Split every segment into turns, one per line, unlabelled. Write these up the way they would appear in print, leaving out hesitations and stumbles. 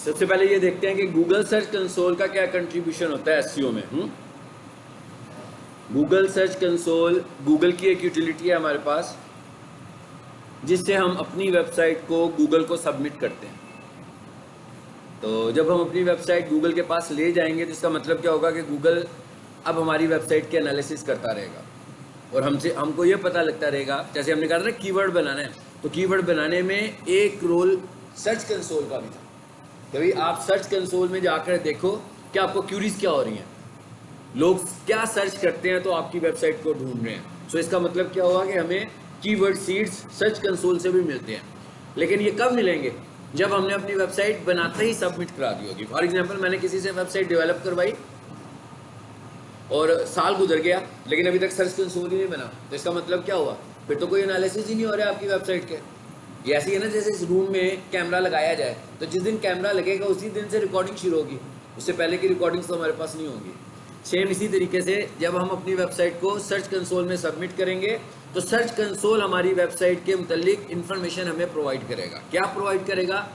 सबसे पहले ये देखते हैं कि गूगल सर्च कंसोल का क्या कंट्रीब्यूशन होता है एसईओ में। गूगल सर्च कंसोल गूगल की एक यूटिलिटी है हमारे पास, जिससे हम अपनी वेबसाइट को गूगल को सबमिट करते हैं। तो जब हम अपनी वेबसाइट गूगल के पास ले जाएंगे तो इसका मतलब क्या होगा कि गूगल अब हमारी वेबसाइट के एनालिसिस करता रहेगा और हमको ये पता लगता रहेगा, जैसे हमने कहा था ना कीवर्ड बनाना है, तो कीवर्ड बनाने में एक रोल सर्च कंसोल का भी था। कभी आप सर्च कंसोल में जाकर देखो कि आपको क्यूरीज क्या हो रही हैं, लोग क्या सर्च करते हैं तो आपकी वेबसाइट को ढूंढ रहे हैं। सो इसका मतलब क्या हुआ कि हमें कीवर्ड सीड्स सर्च कंसोल से भी मिलते हैं, लेकिन ये कब मिलेंगे? जब हमने अपनी वेबसाइट बनाते ही सबमिट करा दी होगी। फॉर एग्जांपल मैंने किसी से वेबसाइट डेवलप करवाई और साल गुजर गया लेकिन अभी तक सर्च कंसोल ही नहीं बना, तो इसका मतलब क्या हुआ? फिर तो कोई एनालिसिस ही नहीं हो रहा है आपकी वेबसाइट के। ये ऐसी है ना जैसे इस रूम में कैमरा लगाया जाए, तो जिस दिन कैमरा लगेगा उसी दिन से रिकॉर्डिंग शुरू होगी, उससे पहले की रिकॉर्डिंग्स तो हमारे पास नहीं होंगी। सेम इसी तरीके से जब हम अपनी वेबसाइट को सर्च कंसोल में सबमिट करेंगे तो सर्च कंसोल हमारी वेबसाइट के मुतल्लिक इन्फॉर्मेशन हमें प्रोवाइड करेगा। क्या प्रोवाइड करेगा?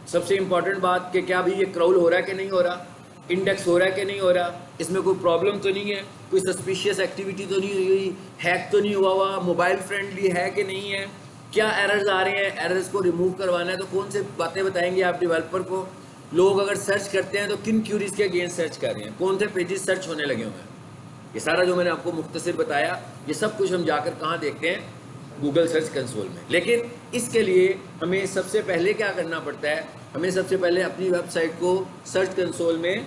सबसे इंपॉर्टेंट बात कि क्या भी ये क्राउल हो रहा है कि नहीं हो रहा, इंडेक्स हो रहा है कि नहीं हो रहा, इसमें कोई प्रॉब्लम तो नहीं है, कोई सस्पिशियस एक्टिविटी तो नहीं हुई, हैक तो नहीं हुआ, मोबाइल फ्रेंडली है कि नहीं है, क्या एरर्स आ रहे हैं, एरर्स को रिमूव करवाना है तो कौन से बातें बताएंगे आप डेवलपर को। लोग अगर सर्च करते हैं तो किन क्यूरीज के अगेंस्ट सर्च कर रहे हैं, कौन से पेजेस सर्च होने लगे हुए हैं, ये सारा जो मैंने आपको मुख्तसर बताया, ये सब कुछ हम जाकर कहाँ देखते हैं? गूगल सर्च कंसोल में। लेकिन इसके लिए हमें सबसे पहले क्या करना पड़ता है? हमें सबसे पहले अपनी वेबसाइट को सर्च कंसोल में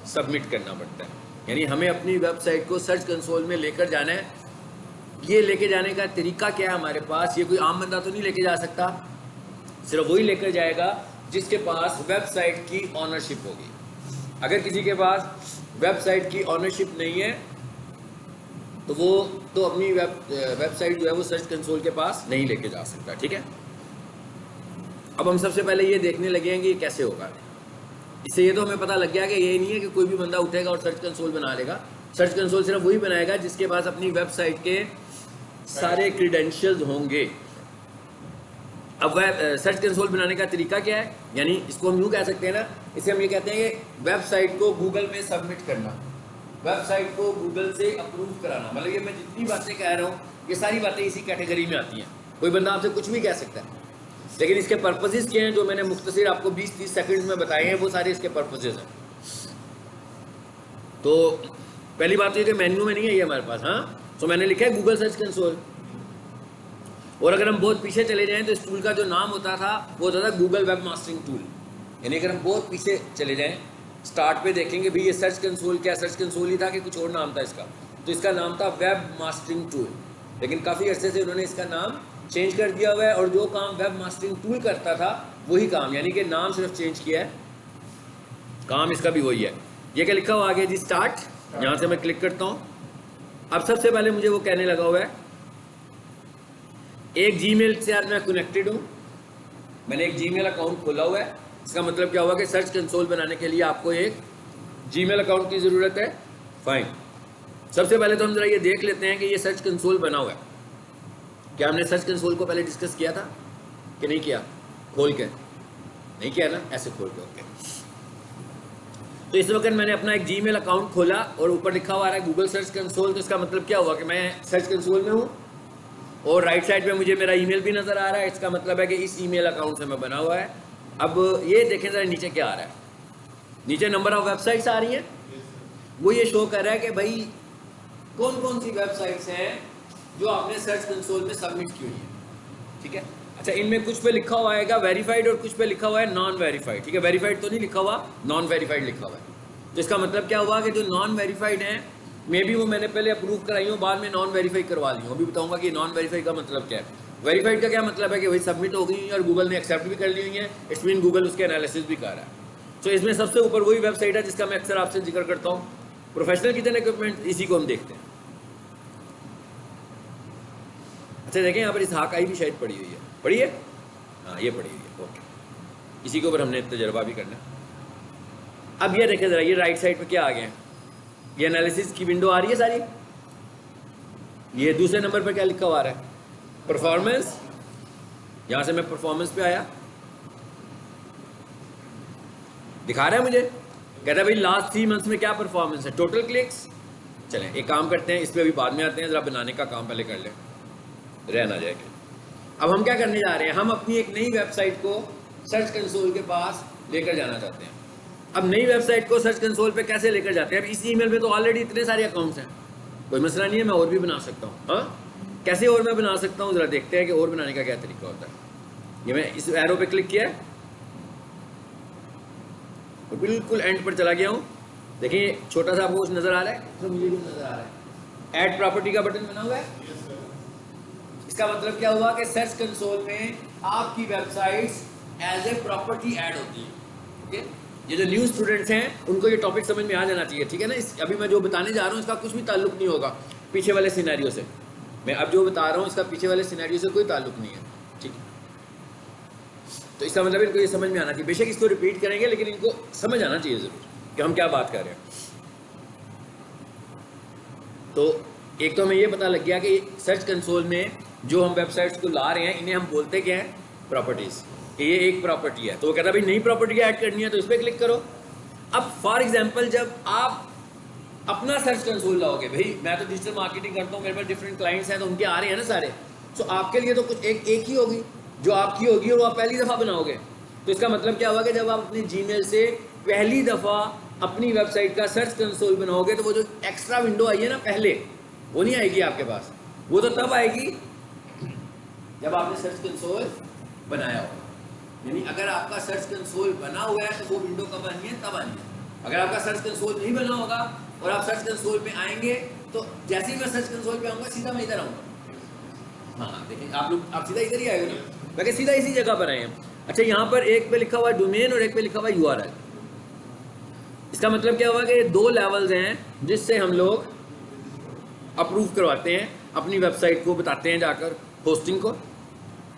सबमिट करना पड़ता है, यानी हमें अपनी वेबसाइट को सर्च कंसोल में लेकर जाना है। ये लेके जाने का तरीका क्या है हमारे पास? ये कोई आम बंदा तो नहीं लेके जा सकता, सिर्फ वही लेकर जाएगा जिसके पास वेबसाइट की ऑनरशिप होगी। अगर किसी के पास वेबसाइट की ऑनरशिप नहीं है तो वो तो अपनी वेबसाइट जो है वो सर्च कंसोल के पास नहीं लेके जा सकता। ठीक है, अब हम सबसे पहले ये देखने लगे हैं कि ये कैसे होगा। इससे ये तो हमें पता लग गया कि ये नहीं है कि कोई भी बंदा उठेगा और सर्च कंसोल बना लेगा। सर्च कंसोल सिर्फ वही बनाएगा जिसके पास अपनी वेबसाइट के सारे क्रीडेंशियल्स होंगे। अब सर्च कंसोल बनाने का तरीका क्या है? यानी इसको हम यूँ कह सकते हैं ना, इसे हम ये कहते हैं कि वेबसाइट को गूगल में सबमिट करना, वेबसाइट को गूगल से अप्रूव कराना। मतलब ये मैं जितनी बातें कह रहा हूँ ये सारी बातें इसी कैटेगरी में आती हैं। कोई बंदा आपसे कुछ भी कह सकता है, लेकिन इसके पर्पसेस क्या हैं जो मैंने मुख्तसर आपको 20-30 सेकंड में बताए हैं, वो सारे इसके पर्पसेस हैं। तो पहली बात ये कि मेन्यू में नहीं है ये हमारे पास। हाँ, तो मैंने लिखा है गूगल सर्च कंसोल, और अगर हम बहुत पीछे चले जाएं तो इस टूल का जो नाम होता था वो होता था गूगल वेब मास्टरिंग टूल। यानी अगर हम बहुत पीछे चले जाएं, स्टार्ट पे देखेंगे भी ये सर्च कंसोल क्या सर्च कंसोल ही था कि कुछ और नाम था इसका, तो इसका नाम था वेब मास्टरिंग टूल। लेकिन काफ़ी अर्से से उन्होंने इसका नाम चेंज कर दिया हुआ है, और जो काम वेब मास्टरिंग टूल करता था वही काम, यानी कि नाम सिर्फ चेंज किया है, काम इसका भी वही है। ये क्या लिखा हुआ आगे जी? स्टार्ट। यहाँ से मैं क्लिक करता हूँ। अब सबसे पहले मुझे वो कहने लगा हुआ है एक जीमेल से आज मैं कनेक्टेड हूँ, मैंने एक जीमेल अकाउंट खोला हुआ है। इसका मतलब क्या हुआ कि सर्च कंसोल बनाने के लिए आपको एक जीमेल अकाउंट की ज़रूरत है। फाइन, सबसे पहले तो हम जरा ये देख लेते हैं कि ये सर्च कंसोल बना हुआ है। क्या हमने सर्च कंसोल को पहले डिस्कस किया था कि नहीं किया? खोल के नहीं किया ना, ऐसे खोल के। ओके, तो इस वक्त मैंने अपना एक जीमेल अकाउंट खोला और ऊपर लिखा हुआ है गूगल सर्च कंसोल। तो इसका मतलब क्या हुआ कि मैं सर्च कंसोल में हूँ और राइट साइड पे मुझे मेरा ईमेल भी नज़र आ रहा है। इसका मतलब है कि इस ईमेल अकाउंट से मैं बना हुआ है। अब ये देखें ज़रा नीचे क्या आ रहा है, नीचे नंबर ऑफ वेबसाइट्स आ रही हैं। वो ये शो कर रहा है कि भाई कौन कौन सी वेबसाइट्स हैं जो आपने सर्च कंसोल में सबमिट की हुई है। ठीक है, अच्छा, इनमें कुछ पे लिखा हुआ है वेरीफाइड और कुछ पे लिखा हुआ है नॉन वेरीफाइड। ठीक है, वेरीफाइड तो नहीं लिखा हुआ, नॉन वेरीफाइड लिखा हुआ है। तो इसका मतलब क्या हुआ कि जो नॉन वेरीफाइड हैं मे भी वो मैंने पहले अप्रूव कराई हूँ, बाद में नॉन वेरीफाई करवा ली हूँ। अभी बताऊंगा कि नॉन वेरीफाई का मतलब क्या है। वेरीफाइड का क्या मतलब है कि वही सबमिट हो गई और गूगल ने एक्सेप्ट भी कर ली हुई है, इट्स मीन गूगल उसके एनालिसिस भी कर रहा है। तो इसमें सबसे ऊपर वही वेबसाइट है जिसका मैं अक्सर आपसे जिक्र करता हूँ, प्रोफेशनल किचन इक्विपमेंट, इसी को हम देखते हैं। अच्छा देखें यहाँ पर इस हाकाई भी शायद पड़ी हुई है, पड़ी है? हाँ, ये पड़ी हुई है। ओके, इसी के ऊपर हमने तजर्बा भी करना है। अब ये देखें ज़रा, ये राइट साइड पे क्या आ गया है? ये एनालिसिस की विंडो आ रही है सारी। ये दूसरे नंबर पर क्या लिखा हुआ है? परफॉर्मेंस। यहाँ से मैं परफॉर्मेंस पे आया, दिखा रहा है मुझे, कहता है भाई लास्ट 3 मंथ्स में क्या परफॉर्मेंस है, टोटल क्लिक्स। चलें एक काम करते हैं, इस पर अभी बाद में आते हैं, ज़रा बनाने का काम पहले कर लें, रह ना जाएगा। अब हम क्या करने जा रहे हैं, हम अपनी एक नई वेबसाइट को सर्च कंसोल के पास लेकर जाना चाहते हैं। अब नई वेबसाइट को सर्च कंसोल पे कैसे लेकर जाते हैं, अब इस ईमेल में तो ऑलरेडी इतने सारे अकाउंट्स हैं, कोई मसला नहीं है, मैं और भी बना सकता हूँ। हाँ कैसे और मैं बना सकता हूँ, ज़रा देखते हैं कि और बनाने का क्या तरीका होता है। ये मैं इस एरो पे क्लिक किया है, तो बिल्कुल एंड पर चला गया हूँ। देखिए छोटा सा आपको कुछ नज़र आ रहा है, तो मुझे भी नज़र आ रहा है, ऐड प्रॉपर्टी का बटन बना हुआ है। इसका मतलब क्या हुआ कि सर्च कंसोल में आपकी websites as a property add होती है। ओके, ये जो न्यू स्टूडेंट्स हैं उनको ये टॉपिक समझ में आ जाना चाहिए, ठीक है ना। इस अभी मैं जो बताने जा रहा हूँ इसका कुछ भी ताल्लुक नहीं होगा पीछे वाले सिनेरियो से। मैं अब जो बता रहा हूँ इसका पीछे वाले सिनेरियो से कोई ताल्लुक नहीं है, ठीक है। तो इसका मतलब इनको ये समझ में आना चाहिए, बेशक इसको रिपीट करेंगे लेकिन इनको समझ आना चाहिए ज़रूर कि हम क्या बात कर रहे हैं। तो एक तो हमें ये पता लग गया कि सर्च कंसोल में जो हम वेबसाइट्स को ला रहे हैं इन्हें हम बोलते क्या हैं, प्रॉपर्टीज़, कि ये एक प्रॉपर्टी है। तो वो कहता है भाई नई प्रॉपर्टी ऐड करनी है तो इस पर क्लिक करो। अब फॉर एग्जांपल जब आप अपना सर्च कंसोल लाओगे, भाई मैं तो डिजिटल मार्केटिंग करता हूँ, मेरे पास डिफरेंट क्लाइंट्स हैं तो उनके आ रहे हैं ना सारे, तो आपके लिए तो कुछ एक ही होगी जो आपकी होगी और वो आप पहली दफ़ा बनाओगे। तो इसका मतलब क्या हुआ कि जब आप अपने जीमेल से पहली दफ़ा अपनी वेबसाइट का सर्च कंसोल बनाओगे तो वो जो एक्स्ट्रा विंडो आई है ना पहले, वो नहीं आएगी आपके पास, वो तो तब आएगी जब आपने सर्च कंसोल बनाया हो। यानी अगर आपका सर्च कंसोल बना हुआ है तो वो विंडो कब आनी है, तब आनी है। अगर आपका सर्च कंसोल नहीं बना होगा और आप सर्च कंसोल में आएंगे तो जैसे ही मैं सर्च कंसोल पे आऊँगा सीधा मैं इधर आऊँगा। हाँ देखिए आप लोग, आप सीधा इधर ही आएगा ना, मैं सीधा इसी जगह पर आए हैं। अच्छा यहाँ पर एक पे लिखा हुआ है डोमेन और एक पे लिखा हुआ है URL। इसका मतलब क्या हुआ कि ये 2 लेवल्स हैं जिससे हम लोग अप्रूव करवाते हैं अपनी वेबसाइट को, बताते हैं जाकर होस्टिंग को।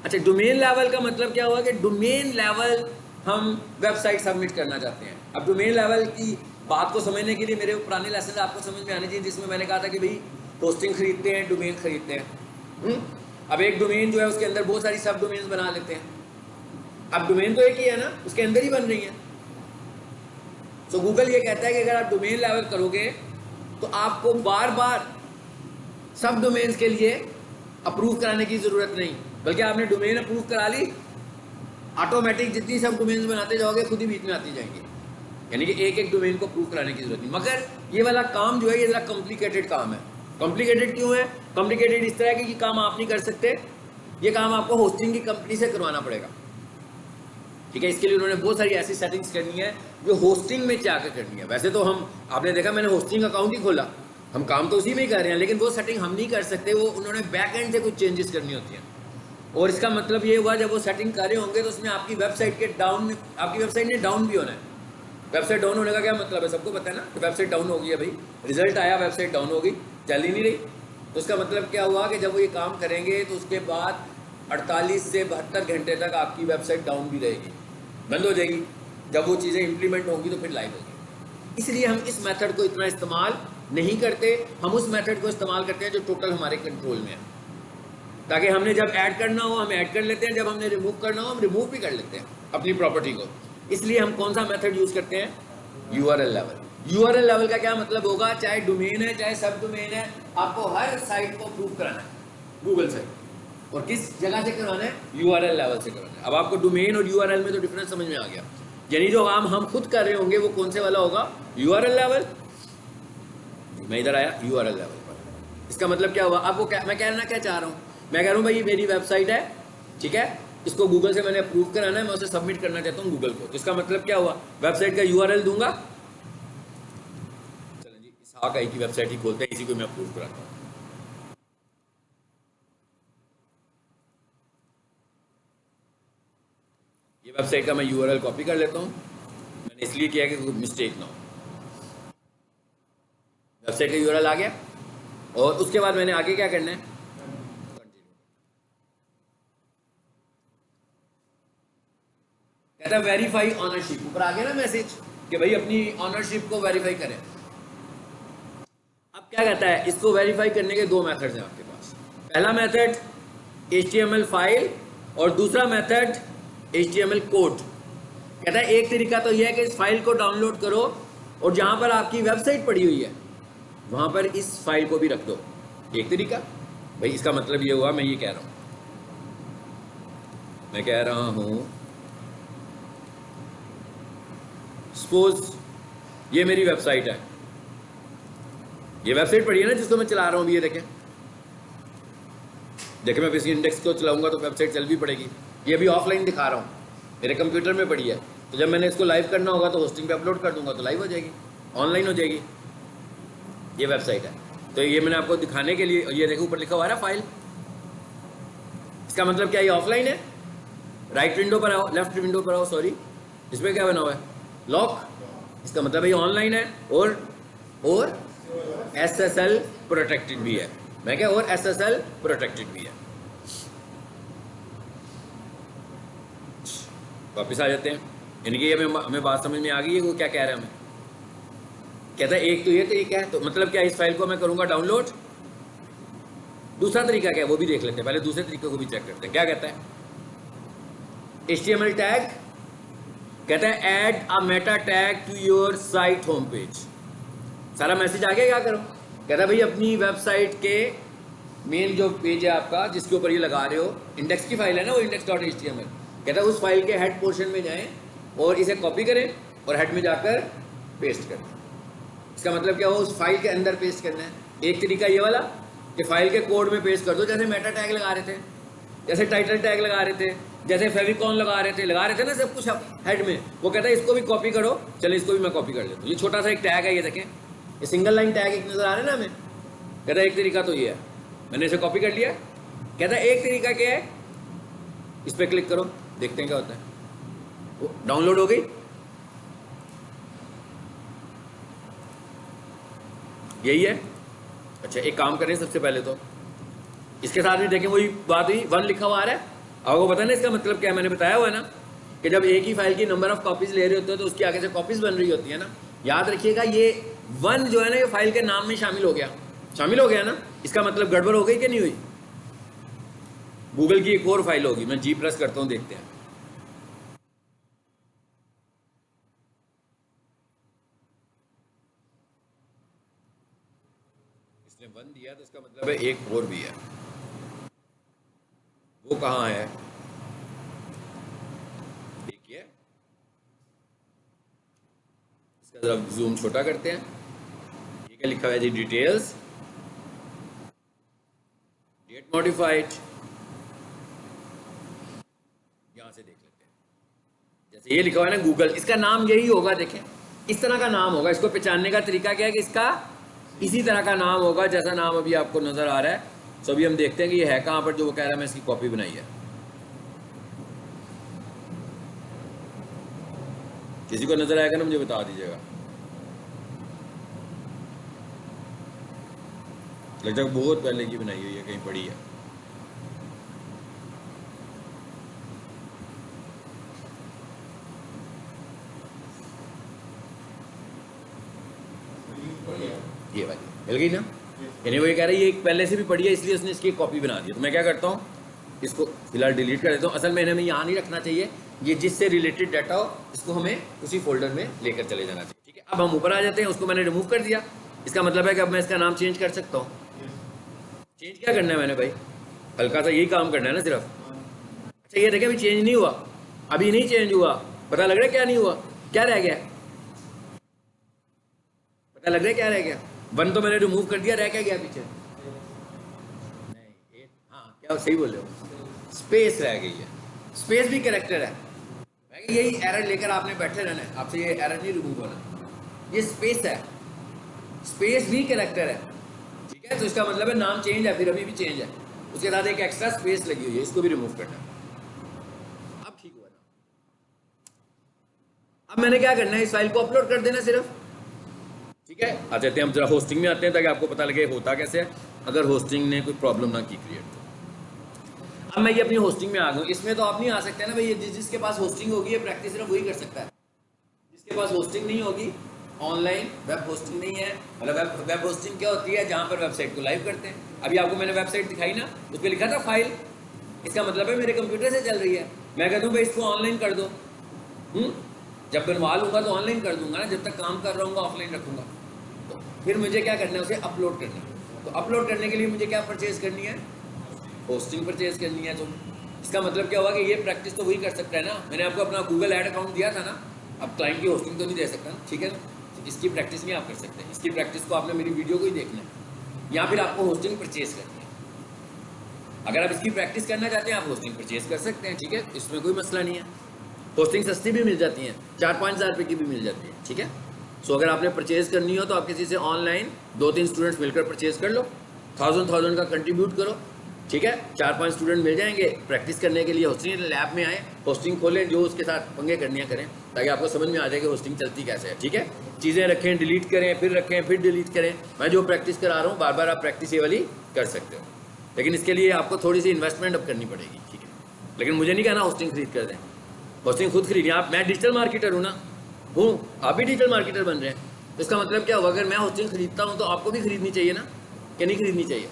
अच्छा डोमेन लेवल का मतलब क्या हुआ कि डोमेन लेवल हम वेबसाइट सबमिट करना चाहते हैं। अब डोमेन लेवल की बात को समझने के लिए मेरे पुराने लेसन आपको समझ में आने चाहिए जिसमें मैंने कहा था कि भाई होस्टिंग खरीदते हैं, डोमेन खरीदते हैं। अब एक डोमेन जो है उसके अंदर बहुत सारी सब डोमेन्स बना लेते हैं। अब डोमेन तो एक ही है ना, उसके अंदर ही बन रही है। तो गूगल ये कहता है कि अगर आप डोमेन लेवल करोगे तो आपको बार बार सब डोमेन्स के लिए अप्रूव कराने की ज़रूरत नहीं, बल्कि आपने डोमेन अप्रूव करा ली, ऑटोमेटिक जितनी सब डोमेन्स बनाते जाओगे खुद ही बीच में आती जाएंगी। यानी कि एक एक डोमेन को अप्रूव कराने की ज़रूरत नहीं। मगर ये वाला काम जो है ये ज़रा कॉम्प्लिकेटेड काम है। कॉम्प्लिकेटेड क्यों है? कॉम्प्लिकेटेड इस तरह कि ये काम आप नहीं कर सकते, ये काम आपको होस्टिंग की कंपनी से करवाना पड़ेगा, ठीक है। इसके लिए उन्होंने बहुत सारी ऐसी सेटिंग्स करनी है जो होस्टिंग में जाकर करनी है। वैसे तो हम, आपने देखा मैंने होस्टिंग अकाउंट ही खोला, हम काम तो उसी में ही कर रहे हैं, लेकिन वो सेटिंग हम नहीं कर सकते, वो उन्होंने बैक एंड से कुछ चेंजेस करनी होती हैं। और इसका मतलब ये हुआ जब वो सेटिंग कर रहे होंगे तो उसमें आपकी वेबसाइट के डाउन में, आपकी वेबसाइट ने डाउन भी होना है। वेबसाइट डाउन होने का क्या मतलब है, सबको पता है ना। तो वेबसाइट डाउन हो गई है भाई, रिजल्ट आया, वेबसाइट डाउन हो गई, चल ही नहीं रही। तो उसका मतलब क्या हुआ कि जब वो ये काम करेंगे तो उसके बाद 48 से 72 घंटे तक आपकी वेबसाइट डाउन भी रहेगी, बंद हो जाएगी। जब वो चीज़ें इंप्लीमेंट होंगी तो फिर लाइव होगी। इसलिए हम इस मेथड को इतना इस्तेमाल नहीं करते, हम उस मेथड को इस्तेमाल करते हैं जो टोटल हमारे कंट्रोल में है, ताकि हमने जब ऐड करना हो हम ऐड कर लेते हैं, जब हमने रिमूव करना हो हम रिमूव भी कर लेते हैं अपनी प्रॉपर्टी को। इसलिए हम कौन सा मेथड यूज़ करते हैं, URL लेवल। URL लेवल का क्या मतलब होगा, चाहे डोमेन है चाहे सब डोमेन है, आपको हर साइट को अप्रूव कराना है गूगल से। और किस जगह से करवाना है, URL लेवल से करवाना है। अब आपको डोमेन और URL में तो डिफरेंस समझ में आ गया। यानी जो काम हम खुद कर रहे होंगे वो कौन से वाला होगा, URL लेवल। मैं इधर आया URL लेवल पर। इसका मतलब क्या हुआ, आपको मैं कहना क्या चाह रहा हूँ, मैं कह रहा हूँ भाई ये मेरी वेबसाइट है, ठीक है, इसको गूगल से मैंने अप्रूव कराना है, मैं उसे सबमिट करना चाहता हूँ गूगल को। तो इसका मतलब क्या हुआ, वेबसाइट का URL दूंगा। चलें जी, इसहाक आई की वेबसाइट ही खोलते हैं, इसी को मैं अप्रूव कराता हूँ। ये वेबसाइट का मैं URL कॉपी कर लेता हूँ, मैंने इसलिए किया कि कोई मिस्टेक ना हो। वेबसाइट का URL आ गया और उसके बाद मैंने आगे क्या करना है, कहता है वेरीफाई ऑनरशिप। ऊपर आ गया ना मैसेज कि भाई अपनी ऑनरशिप को वेरीफाई करें। अब क्या कहता है, इसको वेरीफाई करने के 2 मेथड्स हैं आपके पास। पहला मेथड HTML फाइल और दूसरा मेथड HTML कोड। कहता है एक तरीका तो यह है कि इस फाइल को डाउनलोड करो और जहां पर आपकी वेबसाइट पड़ी हुई है वहां पर इस फाइल को भी रख दो। एक तरीका भाई, इसका मतलब ये हुआ, मैं ये कह रहा हूं, मैं कह रहा हूं सपोज ये मेरी वेबसाइट है, ये वेबसाइट पड़ी है ना जिसको मैं चला रहा हूं अभी, ये देखें मैं किसी इंडेक्स को चलाऊंगा तो वेबसाइट चल भी पड़ेगी। ये भी ऑफलाइन दिखा रहा हूँ, मेरे कंप्यूटर में पड़ी है, तो जब मैंने इसको लाइव करना होगा तो होस्टिंग पे अपलोड कर दूंगा तो लाइव हो जाएगी, ऑनलाइन हो जाएगी। ये वेबसाइट है, तो ये मैंने आपको दिखाने के लिए, ये देखो ऊपर लिखा हुआ है फाइल, इसका मतलब क्या, ये ऑफलाइन है। राइट विंडो पर आओ, लेफ्ट विंडो पर आओ, सॉरी, इसमें क्या बना हुआ है, लॉक, इसका मतलब ये ऑनलाइन है और SSL प्रोटेक्टेड भी है। मैं क्या, और SSL प्रोटेक्टेड भी है। वापिस आ जाते हैं, यानी कि ये हमें बात समझ में आ गई है वो क्या कह रहा है हमें। कहता है एक तो ये तरीका है, तो मतलब क्या, इस फाइल को मैं करूंगा डाउनलोड। दूसरा तरीका क्या है वो भी देख लेते हैं, पहले दूसरे तरीके को भी चेक करते हैं। क्या कहता है, HTML टैग, कहता है add a meta tag to your site home page. सारा मैसेज आ गया, क्या करो, कहता है भाई अपनी वेबसाइट के मेन जो पेज है आपका जिसके ऊपर ये लगा रहे हो, इंडेक्स की फाइल है ना वो index.html, कहता है उस फाइल के हेड पोर्शन में जाएं और इसे कॉपी करें और हेड में जाकर पेस्ट करें। इसका मतलब क्या हो, उस फाइल के अंदर पेस्ट करना है। एक तरीका ये वाला कि फाइल के कोड में पेस्ट कर दो, जैसे मेटा टैग लगा रहे थे, जैसे टाइटल टैग लगा रहे थे, जैसे फेविकॉन लगा रहे थे ना सब कुछ हेड में। वो कहता है इसको भी कॉपी करो, चलो इसको भी मैं कॉपी कर लेता हूँ। ये छोटा सा एक टैग है, ये देखें, ये सिंगल लाइन टैग एक नजर आ रहा है ना हमें। कहता है एक तरीका तो ये है, मैंने इसे कॉपी कर लिया। कहता है एक तरीका क्या है, इस पर क्लिक करो, देखते हैं क्या होता है। वो डाउनलोड हो गई, यही है। अच्छा एक काम करें, सबसे पहले तो इसके साथ भी देखें, वही बात हुई, 1 लिखा हुआ आ रहा है। आपको पता है ना इसका मतलब क्या है, मैंने बताया हुआ है ना कि जब एक ही फाइल की नंबर ऑफ कॉपीज ले रहे होते हो तो उसके आगे से कॉपीज बन रही होती है ना। याद रखिएगा ये 1 जो है ना, ये फाइल के नाम में शामिल हो गया ना। इसका मतलब गड़बड़ हो गई कि नहीं हुई। गूगल की एक और फाइल होगी, मैं G प्रेस करता हूं, देखते हैं। इसने 1 दिया तो इसका मतलब है एक और भी है। वो कहां है, देखिए, इसका जरा जूम छोटा करते हैं। ये क्या लिखा हुआ है जी, डिटेल्स, डेट मॉडिफाइड, यहां से देख लेते हैं। जैसे ये लिखा हुआ है ना गूगल, इसका नाम यही होगा, देखें इस तरह का नाम होगा। इसको पहचानने का तरीका क्या है कि इसका इसी तरह का नाम होगा जैसा नाम अभी आपको नजर आ रहा है। तो अभी हम देखते हैं कि ये है कहां पर, जो वो कह रहा है मैं इसकी कॉपी बनाई है। किसी को नजर आएगा ना मुझे बता दीजिएगा। लगता है बहुत पहले की बनाई हुई है, कहीं पड़ी है। ये वाली मिल गई ना। यानी वो ये कह रहा है ये पहले से भी पड़ी है, इसलिए उसने इसकी कॉपी बना दी। तो मैं क्या करता हूँ, इसको फिलहाल डिलीट कर देता हूँ। असल में हमें यहाँ नहीं रखना चाहिए, ये जिससे रिलेटेड डाटा हो इसको हमें उसी फोल्डर में लेकर चले जाना चाहिए। ठीक है, अब हम ऊपर आ जाते हैं। उसको मैंने रिमूव कर दिया, इसका मतलब है कि अब मैं इसका नाम चेंज कर सकता हूँ। चेंज क्या करना है मैंने भाई, हल्का सा यही काम करना है ना सिर्फ। अच्छा ये देखें अभी चेंज नहीं हुआ, अभी नहीं चेंज हुआ। पता लग रहा है क्या नहीं हुआ, क्या रह गया, पता लग रहा है क्या रह गया। 1 तो मैंने रिमूव कर दिया, रह क्या गया पीछे, नहीं हाँ क्या सही बोल रहे हो, स्पेस रह गई है। स्पेस भी कैरेक्टर है, यही एरर लेकर आपने बैठे रहना है, आपसे ये एरर नहीं रिमूव होना। ये स्पेस है, स्पेस भी कैरेक्टर है। ठीक है, तो इसका मतलब है नाम चेंज है, फिर अभी भी चेंज है, उसके साथ एक एक्स्ट्रा स्पेस लगी हुई है, इसको भी रिमूव करना है। अब ठीक हुआ ना। अब मैंने क्या करना है, इस फाइल को अपलोड कर देना सिर्फ। ठीक है, आ जाते हैं हम जरा होस्टिंग में आते हैं ताकि आपको पता लगे होता कैसे है अगर होस्टिंग ने कोई प्रॉब्लम ना की क्रिएट तो। अब मैं ये अपनी होस्टिंग में आ गया। इसमें तो आप नहीं आ सकते ना भाई, जिसके पास होस्टिंग होगी ये प्रैक्टिस सिर्फ वही कर सकता है। जिसके पास होस्टिंग नहीं होगी, ऑनलाइन वेब होस्टिंग नहीं है, मतलब वेब होस्टिंग क्या होती है, जहाँ पर वेबसाइट को लाइव करते हैं। अभी आपको मैंने वेबसाइट दिखाई ना, उस पर लिखा था फाइल, इसका मतलब है मेरे कंप्यूटर से चल रही है। मैं कहता हूँ भाई इसको ऑनलाइन कर दो, जब बनवा लूँगा तो ऑनलाइन कर दूंगा ना, जब तक काम कर रहा हूँ ऑफलाइन रखूँगा। तो फिर मुझे क्या करना है, उसे अपलोड करना है। तो अपलोड करने के लिए मुझे क्या परचेज़ करनी है, होस्टिंग परचेज़ करनी है। तो इसका मतलब क्या हुआ कि ये प्रैक्टिस तो वही कर सकता है ना। मैंने आपको अपना गूगल ऐड अकाउंट दिया था ना, अब क्लाइंट की होस्टिंग तो नहीं दे सकता, ठीक है ना। तो इसकी प्रैक्टिस नहीं आप कर सकते, इसकी प्रैक्टिस को आपने मेरी वीडियो को ही देखना है, या फिर आपको होस्टिंग परचेज़ करनी है। अगर आप इसकी प्रैक्टिस करना चाहते हैं आप होस्टिंग परचेज़ कर सकते हैं, ठीक है, इसमें कोई मसला नहीं है। होस्टिंग सस्ती भी मिल जाती है, 4-5 हज़ार रुपये की भी मिल जाती है, ठीक है। सो अगर आपने परचेज़ करनी हो तो आप किसी से ऑनलाइन 2-3 स्टूडेंट्स मिलकर परचेज़ कर लो, 1000 का कंट्रीब्यूट करो, ठीक है। 4-5 स्टूडेंट मिल जाएंगे प्रैक्टिस करने के लिए, होस्टिंग लैब में आए, होस्टिंग खोलें, जो उसके साथ पंगे करनियाँ करें, ताकि आपको समझ में आ जाए कि होस्टिंग चलती कैसे है, ठीक है। चीज़ें रखें, डिलीट करें, फिर रखें, फिर डिलीट करें। मैं जो प्रैक्टिस करा रहा हूँ बार बार आप प्रैक्टिस ये वाली कर सकते हो, लेकिन इसके लिए आपको थोड़ी सी इन्वेस्टमेंट अब करनी पड़ेगी, ठीक है। लेकिन मुझे नहीं कहना होस्टिंग खरीद कर दें, होस्टिंग खुद खरीदिए आप। मैं डिजिटल मार्केटर हूँ ना, आप भी डिजिटल मार्केटर बन रहे हैं, तो इसका मतलब क्या होगा, अगर मैं होस्टिंग खरीदता हूँ तो आपको भी खरीदनी चाहिए ना, कि नहीं खरीदनी चाहिए,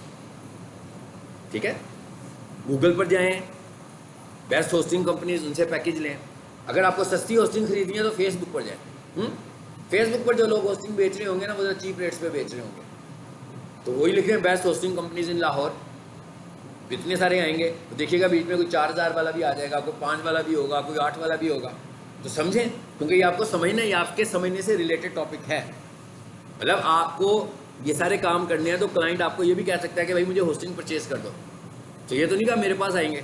ठीक है। गूगल पर जाएं, बेस्ट होस्टिंग कंपनीज, उनसे पैकेज लें। अगर आपको सस्ती होस्टिंग खरीदनी है तो फेसबुक पर जाएं। फेसबुक पर जो लोग होस्टिंग बेच रहे होंगे ना, वो चीप रेट्स पे बेच रहे होंगे, तो वही लिखें best hosting companies in Lahore, इतने सारे आएंगे। तो देखिएगा बीच में कोई 4000 वाला भी आ जाएगा, कोई 5 वाला भी होगा, कोई 8 वाला भी होगा। तो समझें, क्योंकि ये आपको समझना, ये आपके समझने से रिलेटेड टॉपिक है। मतलब आपको ये सारे काम करने हैं तो क्लाइंट आपको ये भी कह सकता है कि भाई मुझे होस्टिंग परचेज कर दो। तो ये तो नहीं कहा मेरे पास आएंगे,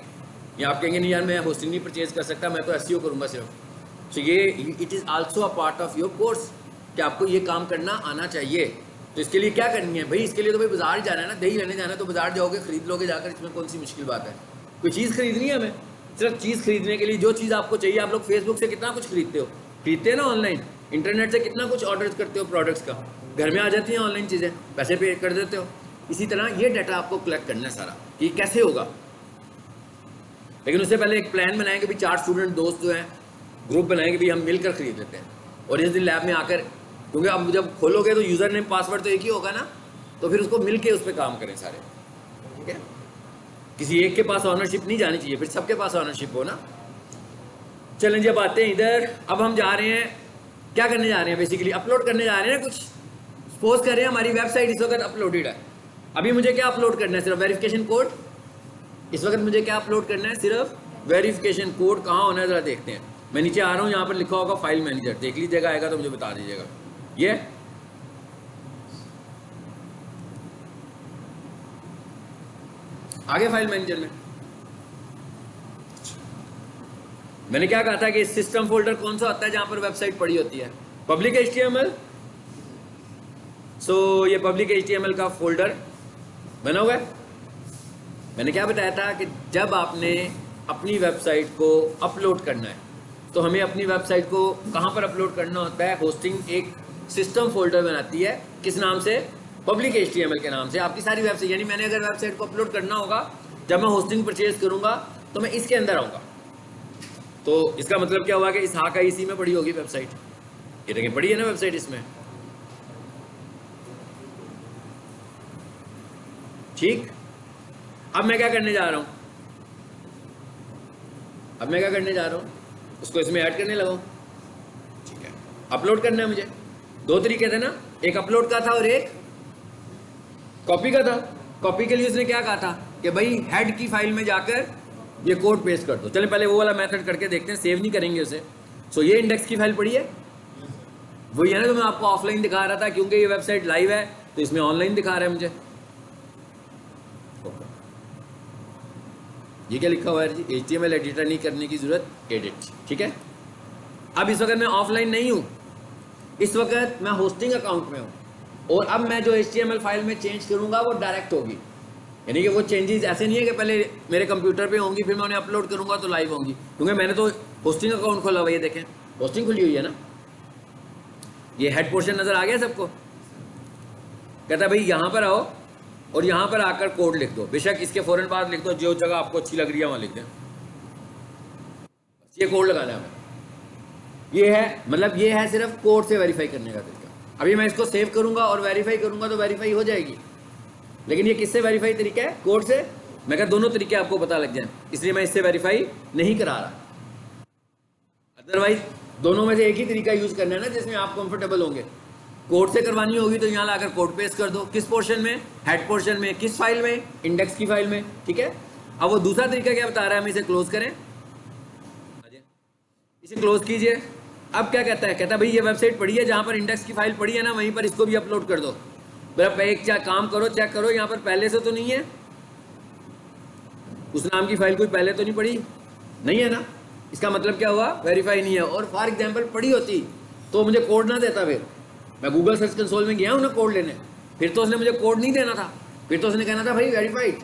या आप कहेंगे नहीं यार मैं होस्टिंग नहीं परचेज कर सकता, मैं तो एसईओ करूँगा सिर्फ। तो ये it is also a part of your course कि आपको ये काम करना आना चाहिए। तो इसके लिए क्या करनी है भाई, इसके लिए तो भाई बाजार जाना है ना, दही लेने जाना है, तो बाजार जाओगे, खरीद लोगे जाकर, इसमें कौन सी मुश्किल बात है। कोई चीज़ खरीदनी है हमें, सिर्फ चीज़ खरीदने के लिए जो चीज़ आपको चाहिए। आप लोग फेसबुक से कितना कुछ खरीदते हो, खरीदते हैं ना ऑनलाइन, इंटरनेट से कितना कुछ ऑर्डर करते हो प्रोडक्ट्स का, घर में आ जाती हैं ऑनलाइन चीज़ें, पैसे पे कर देते हो। इसी तरह ये डाटा आपको कलेक्ट करना है सारा, कि कैसे होगा। लेकिन उससे पहले एक प्लान बनाएं कि भाई 4 स्टूडेंट दोस्त जो हैं ग्रुप बनाएं कि भाई हम मिलकर खरीद लेते हैं, और इस दिन लैब में आकर, क्योंकि अब जब खोलोगे तो यूज़र नेम पासवर्ड तो एक ही होगा ना, तो फिर उसको मिल के उस पर काम करें सारे, ठीक है। किसी एक के पास ऑनरशिप नहीं जानी चाहिए, फिर सबके पास ऑनरशिप हो ना। चलें जी, अब आते हैं इधर। अब हम जा रहे हैं, क्या करने जा रहे हैं, बेसिकली अपलोड करने जा रहे हैं कुछ। सपोज कर रहे हैं हमारी वेबसाइट इस वक्त अपलोडेड है, अभी मुझे क्या अपलोड करना है, सिर्फ वेरिफिकेशन कोड। इस वक्त मुझे क्या अपलोड करना है, सिर्फ वेरिफिकेशन कोड। कहाँ होना है ज़रा देखते हैं। मैं नीचे आ रहा हूँ, यहाँ पर लिखा होगा फाइल मैनेजर, देख लीजिएगा, आएगा तो मुझे बता दीजिएगा। ये आगे फाइल मैनेजर में मैंने क्या कहा था कि सिस्टम फोल्डर कौन सा होता है जहां पर वेबसाइट पड़ी होती है, पब्लिक HTML। सो ये पब्लिक HTML का फोल्डर बना हुआ है। मैंने क्या बताया था कि जब आपने अपनी वेबसाइट को अपलोड करना है तो हमें अपनी वेबसाइट को कहां पर अपलोड करना होता है। होस्टिंग एक सिस्टम फोल्डर बनाती है, किस नाम से, पब्लिक HTML के नाम से। आपकी सारी वेबसाइट, यानी मैंने अगर वेबसाइट को अपलोड करना होगा, जब मैं होस्टिंग परचेज करूंगा तो मैं इसके अंदर आऊँगा। तो इसका मतलब क्या हुआ कि इस हाँ का इसी में पड़ी होगी वेबसाइट। ये देखिए पड़ी है ना वेबसाइट इसमें, ठीक। अब मैं क्या करने जा रहा हूँ, उसको इसमें ऐड करने लगा, ठीक है। अपलोड करना है मुझे, 2 तरीके थे ना, एक अपलोड का था और एक कॉपी का था। कॉपी के लिए उसने क्या कहा था कि भाई हेड की फाइल में जाकर ये कोड पेस्ट कर दो। चलें पहले वो वाला मेथड करके देखते हैं, सेव नहीं करेंगे उसे। सो ये इंडेक्स की फाइल पड़ी है, वही है ना, तो मैं आपको ऑफलाइन दिखा रहा था, क्योंकि ये वेबसाइट लाइव है तो इसमें ऑनलाइन दिखा रहा है मुझे। ये क्या लिखा हुआ है जी, HTML एडिटर नहीं करने की जरूरत, एडिट, ठीक है। अब इस वक्त मैं ऑफलाइन नहीं हूँ, इस वक्त मैं होस्टिंग अकाउंट में हूँ, और अब मैं जो HTML फाइल में चेंज करूँगा वो डायरेक्ट होगी। यानी कि वो चेंजेस ऐसे नहीं है कि पहले मेरे कंप्यूटर पे होंगी फिर मैं उन्हें अपलोड करूँगा तो लाइव होंगी, क्योंकि मैंने तो होस्टिंग अकाउंट खोला हुआ है। ये देखें होस्टिंग खुली हुई है ना, ये हेड पोर्शन नज़र आ गया सबको। कहता है भाई यहाँ पर आओ और यहाँ पर आकर कोड लिख दो, बेशक इसके फ़ौरन बाद लिख दो, जो जगह आपको अच्छी लग रही है वहाँ लिख दें, ये कोड लगाना है हमें। ये है, मतलब ये है सिर्फ कोड से वेरीफाई करने का तरीका। अभी मैं इसको सेव करूँगा और वेरीफाई करूँगा तो वेरीफाई हो जाएगी, लेकिन ये किससे वेरीफाई तरीका है, कोड से। मैं कहा दोनों तरीके आपको पता लग जाए, इसलिए मैं इससे वेरीफाई नहीं करा रहा। अदरवाइज दोनों में से एक ही तरीका यूज करना है ना जिसमें आप कंफर्टेबल होंगे। कोड से करवानी होगी तो यहाँ लाकर कोड पेस्ट कर दो। किस पोर्शन में? हेड पोर्शन में। किस फाइल में? इंडेक्स की फाइल में। ठीक है। अब वो दूसरा तरीका क्या बता रहा है, हम इसे क्लोज करें, इसे क्लोज कीजिए। अब क्या कहता है? कहता है भाई ये वेबसाइट पड़ी है, जहाँ पर इंडेक्स की फाइल पड़ी है ना वहीं पर इसको भी अपलोड कर दो। मतलब एक क्या काम करो, चेक करो यहाँ पर पहले से तो नहीं है, उस नाम की फाइल कोई पहले तो नहीं पड़ी, नहीं है ना, इसका मतलब क्या हुआ? वेरीफाई नहीं है। और फॉर एग्जाम्पल पड़ी होती तो मुझे कोड ना देता, फिर मैं गूगल सर्च कंसोल में गया हूँ ना कोड लेने, फिर तो उसने मुझे कोड नहीं देना था, फिर तो उसने कहना था भाई वेरीफाइड,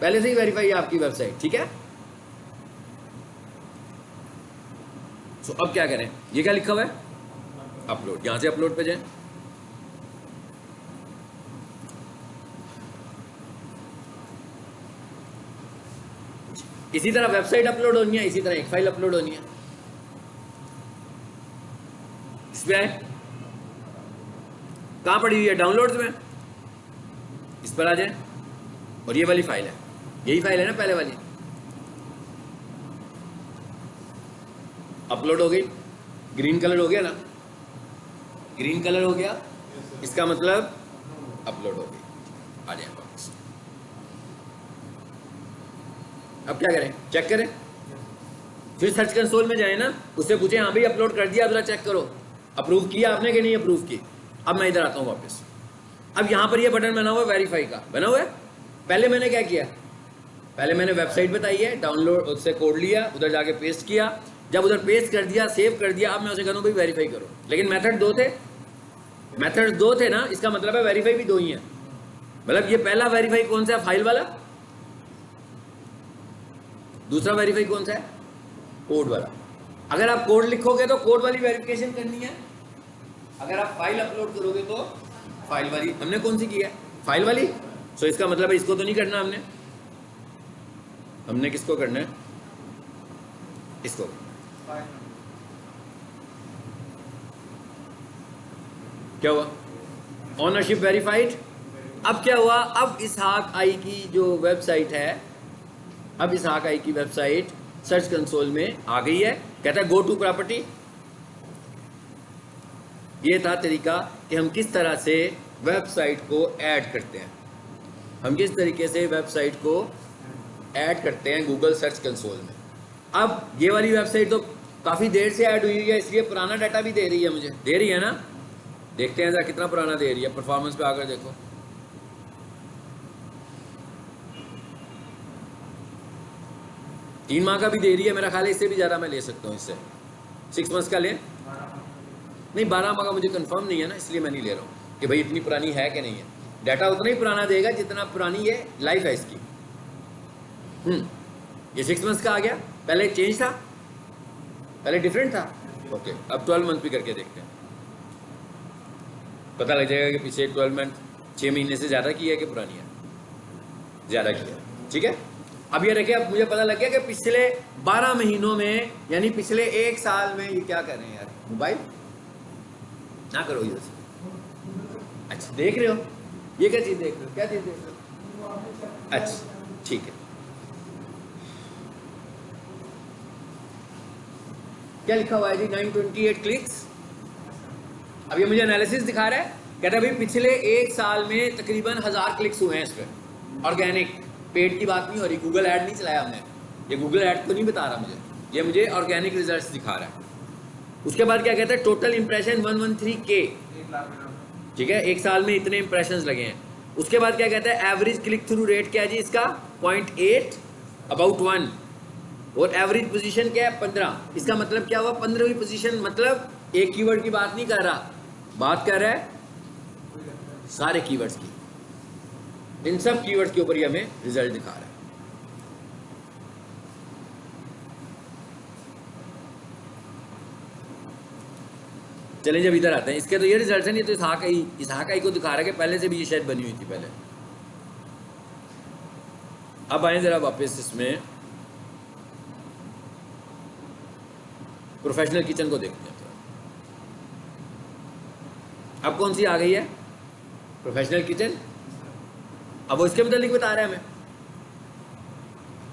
पहले से ही वेरीफाई है आपकी वेबसाइट। ठीक है। सो अब क्या करें? ये क्या लिखा हुआ है? अपलोड। यहां से अपलोड पे जाएं। इसी तरह वेबसाइट अपलोड होनी है, इसी तरह एक फाइल अपलोड होनी है। इसमें आए, कहां पड़ी हुई है? डाउनलोड्स में। इस पर आ जाए और ये वाली फाइल है, यही फाइल है ना पहले वाली, अपलोड हो गई। ग्रीन कलर हो गया ना, ग्रीन कलर हो गया, इसका मतलब अपलोड हो गई। आ जाए वापस। अब क्या करें? चेक करें। फिर सर्च कंसोल में जाए ना, उससे पूछे हाँ भाई अपलोड कर दिया, जरा चेक करो अप्रूव किया आपने कि नहीं अप्रूव की। अब मैं इधर आता हूँ वापस। अब यहाँ पर ये बटन बना हुआ है वेरीफाई का, बना हुआ है। पहले मैंने क्या किया? पहले मैंने वेबसाइट बताई है, डाउनलोड उससे कोड लिया, उधर जाके पेस्ट किया, जब उधर पेस्ट कर दिया, सेव कर दिया, अब मैं उसे कहूँ भाई वेरीफाई करो। लेकिन मेथड दो थे, मेथड दो थे ना, इसका मतलब है वेरीफाई भी दो ही है। मतलब ये पहला वेरीफाई कौन सा है? फाइल वाला। दूसरा वेरीफाई कौन सा है? कोड वाला। अगर आप कोड लिखोगे तो कोड वाली वेरिफिकेशन करनी है, अगर आप फाइल अपलोड करोगे तो फाइल वाली। हमने कौन सी की है? फाइल वाली। सो इसका मतलब है इसको तो नहीं करना हमने, हमने किसको करना है? इसको। क्या हुआ? Ownership verified. अब क्या हुआ? अब इसहाक आई की जो वेबसाइट है, अब इसहाक आई की वेबसाइट सर्च कंसोल में आ गई है। कहता है गो टू प्रॉपर्टी। ये था तरीका कि हम किस तरह से वेबसाइट को ऐड करते हैं, हम किस तरीके से वेबसाइट को ऐड करते हैं गूगल सर्च कंसोल में। अब ये वाली वेबसाइट तो काफ़ी देर से ऐड हुई है, इसलिए पुराना डाटा भी दे रही है, मुझे दे रही है ना। देखते हैं जरा कितना पुराना दे रही है। परफॉर्मेंस पे आकर देखो, तीन माह का भी दे रही है, मेरा ख्याल है इससे भी ज़्यादा मैं ले सकता हूँ। इससे 6 मंथ्स का ले, नहीं 12 माह का मुझे कंफर्म नहीं है ना, इसलिए मैं नहीं ले रहा हूँ कि भाई इतनी पुरानी है कि नहीं है। डाटा उतना ही पुराना देगा जितना पुरानी ये लाइफ है इसकी। ये 6 मंथ्स का आ गया, पहले चेंज था, पहले डिफरेंट था। ओके, अब 12 मंथ भी करके देखते हैं, पता लग जाएगा कि पिछले 12 मंथ 6 महीने से ज़्यादा की है कि पुरानी है, ज़्यादा की है। ठीक है। अब ये देखिए, अब मुझे पता लग गया कि पिछले 12 महीनों में, यानी पिछले 1 साल में, ये क्या कर रहे हैं यार, मोबाइल ना करो ये। अच्छा देख रहे हो, ये क्या चीज़ देख रहे हो? क्या चीज़ देख रहे हो? अच्छा ठीक है। क्या लिखा हुआ है जी? 928 क्लिक्स। अब ये मुझे एनालिसिस दिखा रहा है, कहता है भाई पिछले 1 साल में तकरीबन 1000 क्लिक्स हुए हैं इस पर। ऑर्गेनिक, पेड की बात नहीं हो रही, गूगल ऐड नहीं चलाया हमने, ये गूगल ऐड तो नहीं बता रहा मुझे, ये मुझे ऑर्गेनिक रिजल्ट्स दिखा रहा है। उसके बाद क्या कहता है? Total impression 113K। ठीक है, 1 साल में इतने इंप्रेशंस लगे हैं। उसके बाद क्या कहता है? एवरेज क्लिक थ्रू रेट क्या है जी इसका? 0.8 अबाउट 1। और एवरेज पोजीशन क्या है? 15। इसका मतलब क्या हुआ? 15वीं पोजीशन। मतलब एक कीवर्ड की बात नहीं कर रहा, बात कर रहा है सारे कीवर्ड्स की। इन सब कीवर्ड्स के ऊपर ये हमें रिजल्ट दिखा रहा है। चलें जब इधर आते हैं, इसके तो ये रिजल्ट है नहीं, तो इसहाक आई को दिखा रहा है कि पहले से भी ये शायद बनी हुई थी पहले। अब आए जरा वापस इसमें प्रोफेशनल किचन को देखते हैं। अब कौन सी आ गई है? Professional kitchen. अब वो इसके मतलब बता रहा है हमें,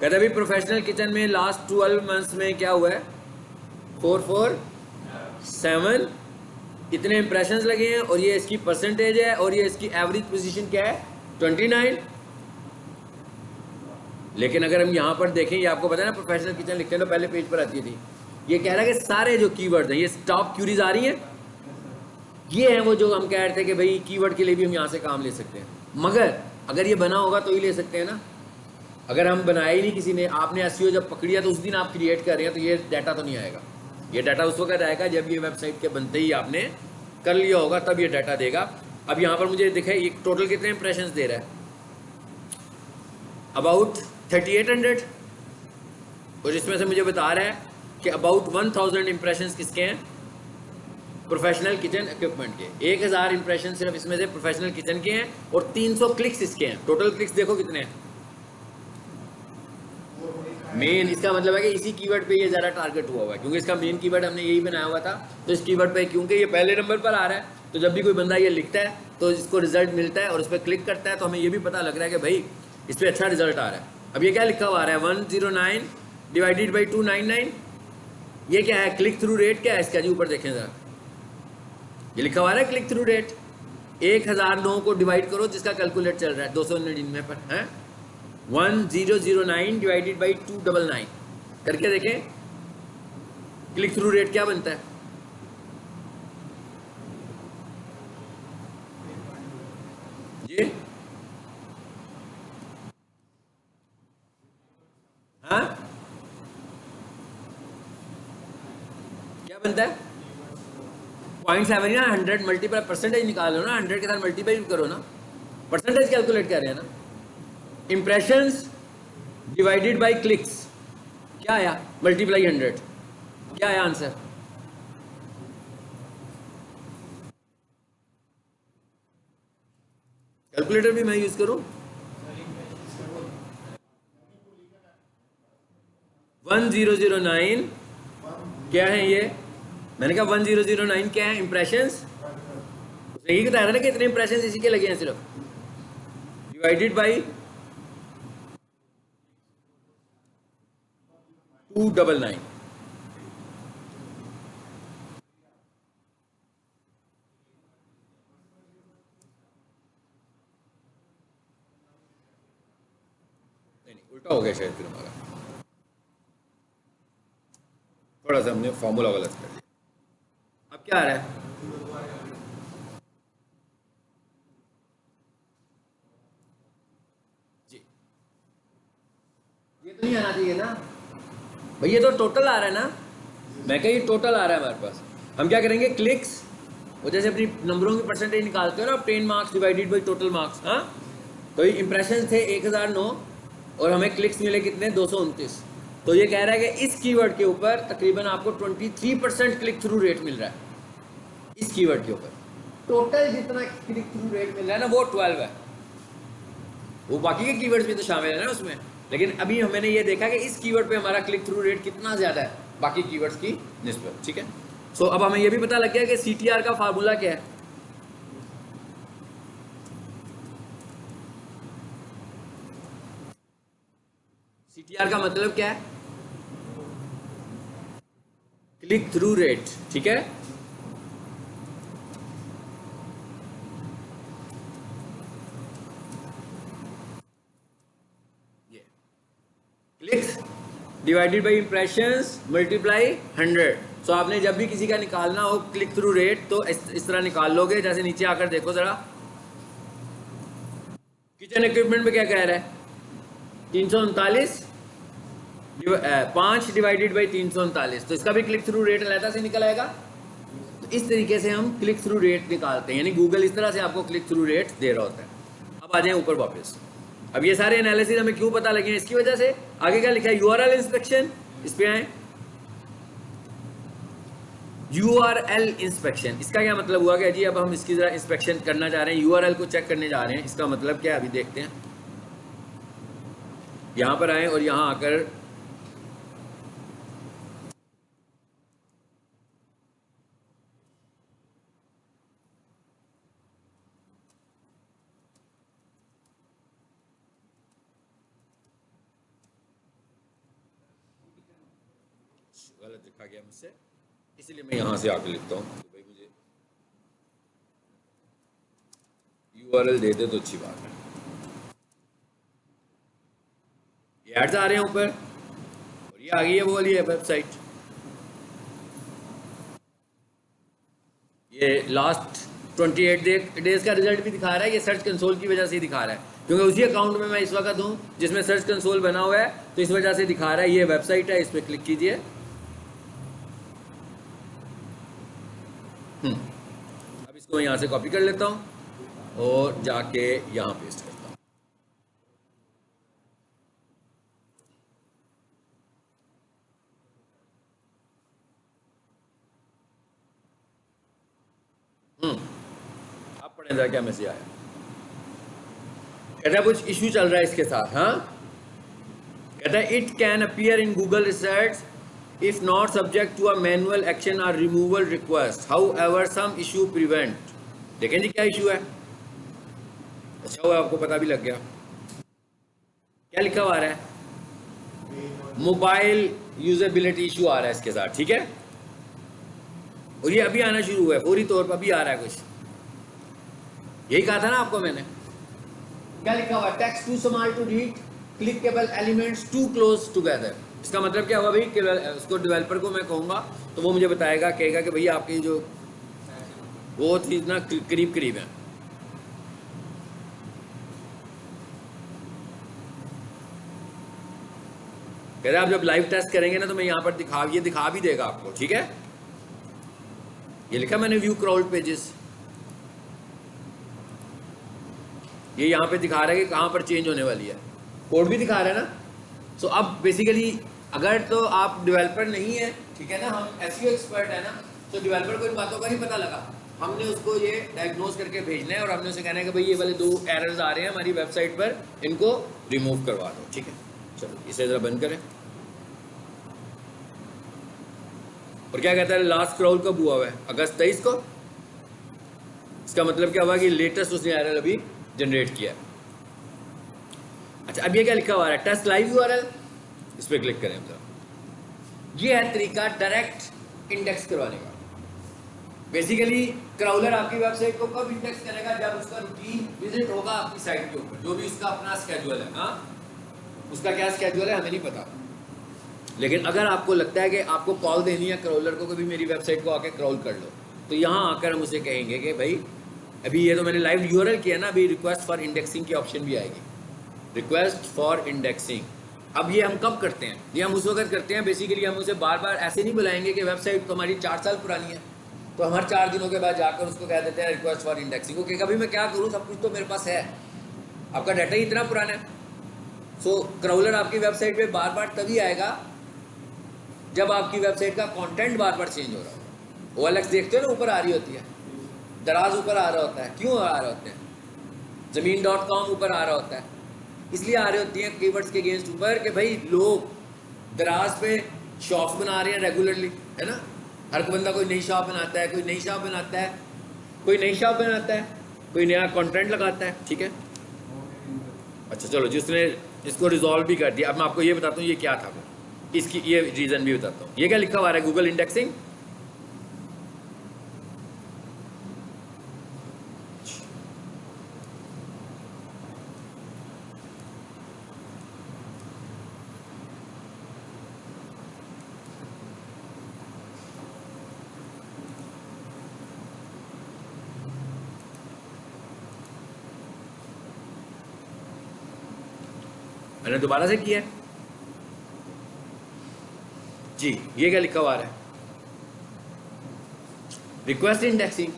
कहता है भाई प्रोफेशनल किचन में लास्ट 12 मंथ्स में क्या हुआ है? 44 7 इतने इंप्रेशंस लगे हैं और ये इसकी परसेंटेज है और ये इसकी एवरेज पोजीशन क्या है 29। लेकिन अगर हम यहाँ पर देखें, ये आपको पता है ना प्रोफेशनल किचन लिखते हैं तो पहले पेज पर आती थी, ये कह रहा है कि सारे जो कीवर्ड्स हैं, ये टॉप क्यूरीज आ रही हैं, ये हैं वो जो हम कह रहे थे कि भाई कीवर्ड के लिए भी हम यहाँ से काम ले सकते हैं। मगर अगर ये बना होगा तो ही ले सकते हैं ना, अगर हम बनाया ही नहीं किसी ने, आपने एसईओ जब पकड़िया तो उस दिन आप क्रिएट कर रहे हैं तो ये डाटा तो नहीं आएगा। ये डाटा उस वक्त आएगा जब ये वेबसाइट के बनते ही आपने कर लिया होगा, तब ये डाटा देगा। अब यहाँ पर मुझे दिखे ये टोटल कितने इंप्रेशंस दे रहा है, अबाउट 3800, और इसमें से मुझे बता रहा है कि अबाउट 1000 इंप्रेशंस किसके हैं, प्रोफेशनल किचन इक्विपमेंट के। 1000 इंप्रेशन सिर्फ इसमें से प्रोफेशनल किचन के हैं और 300 क्लिक्स इसके हैं। टोटल क्लिक्स देखो कितने हैं मेन। इसका मतलब है कि इसी कीवर्ड पे ये ज़्यादा टारगेट हुआ है, क्योंकि इसका मेन कीवर्ड हमने यही बनाया हुआ था। तो इस कीवर्ड पे क्योंकि ये पहले नंबर पर आ रहा है, तो जब भी कोई बंदा ये लिखता है तो इसको रिजल्ट मिलता है और उस पर क्लिक करता है, तो हमें ये भी पता लग रहा है कि भाई इस पर अच्छा रिजल्ट आ रहा है। अब ये क्या लिखा हुआ आ रहा है 109 डिवाइडेड बाई 299, ये क्या है, क्लिक थ्रू रेट क्या है इसका जी, ऊपर देखें ज़रा, ये लिखा हुआ है क्लिक थ्रू रेट। 1009 को डिवाइड करो जिसका कैलकुलेट चल रहा है 299 पर है, 1009 डिवाइडेड बाई 299 करके देखें क्लिक थ्रू रेट क्या बनता है। जी हाँ, क्या बनता है 0.7 या 100 मल्टीप्लाई परसेंटेज निकालो ना, 100 के साथ मल्टीप्लाई करो ना, परसेंटेज कैलकुलेट कर रहे हैं ना। इंप्रेशंस डिवाइडेड बाय क्लिक्स क्या आया, मल्टीप्लाई 100, क्या आया आंसर, कैलकुलेटर भी मैं यूज करूं, 1009 क्या है ये, मैंने कहा 1009 क्या है इंप्रेशंस, यही बताया था ना कि इतने इंप्रेशंस इसी के लगे हैं सिर्फ, डिवाइडेड बाई 299। नहीं उल्टा हो गया शायद फिर हमारा, थोड़ा सा हमने फॉर्मूला गलत कर दिया। अब क्या आ रहा है, जी ये तो नहीं आना चाहिए ना भाई, ये तो टोटल आ रहा है ना, मैं कह ये टोटल आ रहा है हमारे पास। हम क्या करेंगे क्लिक्स, वो जैसे अपनी नंबरों की परसेंटेज निकालते हो ना, 10 marks divided by total marks, हाँ तो ये इंप्रेशन थे 1009 और हमें क्लिक्स मिले कितने 229। तो ये कह रहा है कि इस कीवर्ड के ऊपर तकरीबन आपको 23% क्लिक थ्रू रेट मिल रहा है। इस कीवर्ड के ऊपर टोटल जितना क्लिक थ्रू रेट मिल रहा है ना वो 12 है, वो बाकी के कीवर्ड्स भी तो शामिल है ना उसमें, लेकिन अभी मैंने ये देखा कि इस कीवर्ड पे हमारा क्लिक थ्रू रेट कितना ज़्यादा है बाकी कीवर्ड्स की निस्बत। ठीक है, सो अब हमें ये भी पता लग गया कि CTR का फार्मूला क्या है। CTR का मतलब क्या है, क्लिक थ्रू रेट, ठीक है। ये clicks divided by impressions multiply 100। सो आपने जब भी किसी का निकालना हो क्लिक थ्रू रेट तो इस तरह निकाल लोगे। जैसे नीचे आकर देखो जरा, किचन इक्विपमेंट में क्या कह रहा है 339, 5 डिवाइडेड बाई 339, तो इसका भी क्लिक थ्रू रेट अलग से निकल आएगा। तो इस तरीके से हम क्लिक थ्रू रेट निकालते हैं, यानी गूगल इस तरह से आपको क्लिक थ्रू रेट दे रहा होता है। अब आ जाए ऊपर वापस, अब ये सारे एनालिसिस हमें क्यों पता लगे हैं, इसकी वजह से। आगे क्या लिखा है URL इंस्पेक्शन, इस पे आए URL इंस्पेक्शन, इसका क्या मतलब हुआ कि जी अब हम इसकी जरा इंस्पेक्शन करना चाह रहे हैं, URL को चेक करने जा रहे हैं। इसका मतलब क्या है अभी देखते हैं। यहां पर आए और यहां आकर गलत लिखा गया मुझसे, इसलिए मैं यहाँ से आके लिखता हूँ तो भाई मुझे URL दे दे तो अच्छी बात है। ये एड्स आ रहे हैं ऊपर और ये आ गई है वो वाली है वेबसाइट। ये लास्ट 28 डेज का रिजल्ट भी दिखा रहा है। ये सर्च कंसोल की वजह से ही दिखा रहा है क्योंकि उसी अकाउंट में मैं इस वक्त हूँ जिसमें सर्च कंसोल बना हुआ है, तो इस वजह से दिखा रहा है। ये वेबसाइट है, इस पर क्लिक कीजिए। अब इसको मैं यहाँ से कॉपी कर लेता हूँ और जाके यहाँ पेस्ट करता हूँ। आप पढ़े जरा क्या मैसेज आया। कहता है कुछ इशू चल रहा है इसके साथ। हाँ, कहता है it can appear in Google research if not subject to a manual action or removal request, however some issue prevent। देखें जी क्या इशू है। अच्छा हुआ आपको पता भी लग गया। क्या लिखा हुआ आ रहा है, मोबाइल यूजेबिलिटी इशू आ रहा है इसके साथ, ठीक है। और ये अभी आना शुरू हुआ है, फौरी तौर पर अभी आ रहा है कुछ। यही कहा था ना आपको मैंने। क्या लिखा हुआ, text too small to read, clickable elements too close together. इसका मतलब क्या हुआ भाई कि उसको डेवलपर को मैं कहूँगा तो वो मुझे बताएगा, कहेगा कि भैया आपकी जो वो चीज़ ना करीब करीब है। कह रहे आप जब लाइव टेस्ट करेंगे ना तो मैं यहाँ पर दिखा भी देगा आपको, ठीक है। ये लिखा मैंने व्यू क्राउड पेजेस, ये यहाँ पे दिखा रहा है कि कहाँ पर चेंज होने वाली है। कोड भी दिखा रहा है ना। सो अब बेसिकली अगर तो आप डेवलपर नहीं है, ठीक है ना, हम एसईओ एक्सपर्ट है ना, तो डेवलपर को इन बातों का नहीं पता लगा। हमने उसको ये डायग्नोज करके भेजना है और हमने उसे कहना है कि भाई ये वाले 2 एरर्स आ रहे हैं हमारी वेबसाइट पर, इनको रिमूव करवा दो, ठीक है। चलो इसे ज़रा बंद करें। और क्या कहता है, लास्ट क्राउल कब हुआ है, अगस्त 23 को। इसका मतलब क्या हुआ कि लेटेस्ट उसने एरर अभी जनरेट किया। अच्छा अब ये क्या लिखा हुआ है, टेस्ट लाइव यूआरएल, इस पर क्लिक करें। मतलब ये है तरीका डायरेक्ट इंडेक्स करवाने का। बेसिकली क्राउलर आपकी वेबसाइट को कब इंडेक्स करेगा, जब उसका रूटीन विजिट होगा आपकी साइट के ऊपर, जो भी उसका अपना स्केड्यूल है। हाँ, उसका क्या स्केड्यूल है हमें नहीं पता, लेकिन अगर आपको लगता है कि आपको कॉल देनी है क्राउलर को, कभी मेरी वेबसाइट को आके क्राउल कर लो, तो यहाँ आकर हम उसे कहेंगे कि भाई अभी ये तो मैंने लाइव यूआरएल किया ना, अभी रिक्वेस्ट फॉर इंडेक्सिंग की ऑप्शन भी आएगी, रिक्वेस्ट फॉर इंडेक्सिंग। अब ये हम कब करते हैं, ये हम उस वक्त करते हैं बेसिकली हम उसे बार बार ऐसे नहीं बुलाएंगे कि वेबसाइट तो हमारी 4 साल पुरानी है, तो हम हर 4 दिनों के बाद जाकर उसको कह देते हैं रिक्वेस्ट फॉर इंडेक्सिंग। ओके, कभी मैं क्या करूँ, सब कुछ तो मेरे पास है, आपका डाटा ही इतना पुराना है। सो क्राउलर आपकी वेबसाइट पे बार बार तभी आएगा जब आपकी वेबसाइट का कंटेंट बार बार चेंज हो रहा हो। OLX देखते हो ना, ऊपर आ रही होती है, दराज ऊपर आ रहा होता है। क्यों आ रहे होते हैं, ज़मीन.com ऊपर आ रहा होता है, इसलिए आ रही होती हैं कीवर्ड्स के अगेंस्ट ऊपर कि भाई लोग दराज पे शॉप्स बना रहे हैं रेगुलरली, है ना। हर कोई बंदा कोई नई शॉप बनाता है, कोई नई शॉप बनाता है, कोई नई शॉप बनाता है, कोई नया कंटेंट लगाता है, ठीक है। अच्छा चलो, जिसने इसको रिजॉल्व भी कर दिया, अब मैं आपको ये बताता हूँ ये क्या था, इसकी ये रीज़न भी बताता हूँ। ये क्या लिखा हुआ है, गूगल इंडेक्सिंग। मैंने दोबारा से किया जी। ये क्या लिखा हुआ है, रिक्वेस्ट इंडेक्सिंग।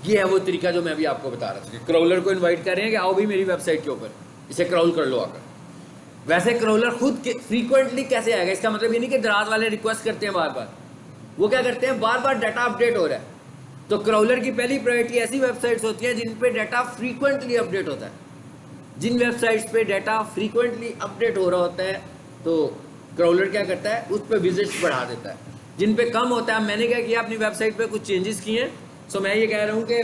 ये है वो तरीका जो मैं अभी आपको बता रहा था कि क्राउलर को इनवाइट कर रहे हैं कि आओ भी मेरी वेबसाइट के ऊपर, इसे क्राउल कर लो आकर। वैसे क्राउलर खुद फ्रीक्वेंटली कैसे आएगा, इसका मतलब ये नहीं कि दराज वाले रिक्वेस्ट करते हैं बार बार, वो क्या करते हैं बार बार डाटा अपडेट हो रहा है। तो क्राउलर की पहली प्रायोरिटी ऐसी वेबसाइट्स होती हैं जिन पे डाटा फ्रीक्वेंटली अपडेट होता है। जिन वेबसाइट्स पे डाटा फ्रीक्वेंटली अपडेट हो रहा होता है तो क्राउलर क्या करता है, उस पर विजिट्स बढ़ा देता है। जिन पे कम होता है, मैंने क्या किया अपनी वेबसाइट पे कुछ चेंजेस किए हैं। सो मैं ये कह रहा हूँ कि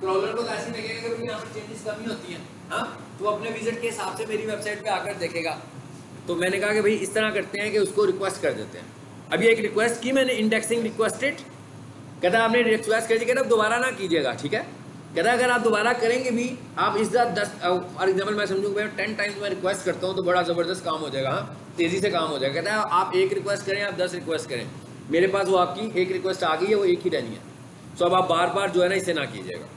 क्रॉलर को ऐसे देखेगा कि यहाँ पर चेंजेस कमी होती हैं, हाँ, तो अपने विजिट के हिसाब से मेरी वेबसाइट पे आकर देखेगा। तो मैंने कहा कि भाई इस तरह करते हैं कि उसको रिक्वेस्ट कर देते हैं। अभी एक रिक्वेस्ट की मैंने, इंडेक्सिंग रिक्वेस्टेड, कहता आपने रिक्वेस्ट कर दी, कहता दोबारा ना कीजिएगा, ठीक है। कहता अगर आप दोबारा करेंगे भी, आप इस 10 फॉर एग्जाम्पल मैं समझूँ 10 टाइम्स मैं रिक्वेस्ट करता हूँ तो बड़ा ज़बरदस्त काम हो जाएगा, हाँ, तेज़ी से काम हो जाएगा। कहता है आप एक रिक्वेस्ट करें, आप 10 रिक्वेस्ट करें, मेरे पास वो आपकी एक रिक्वेस्ट आ गई है, वो एक ही रहनी है। सो अब आप बार बार जो है ना इसे ना कीजिएगा।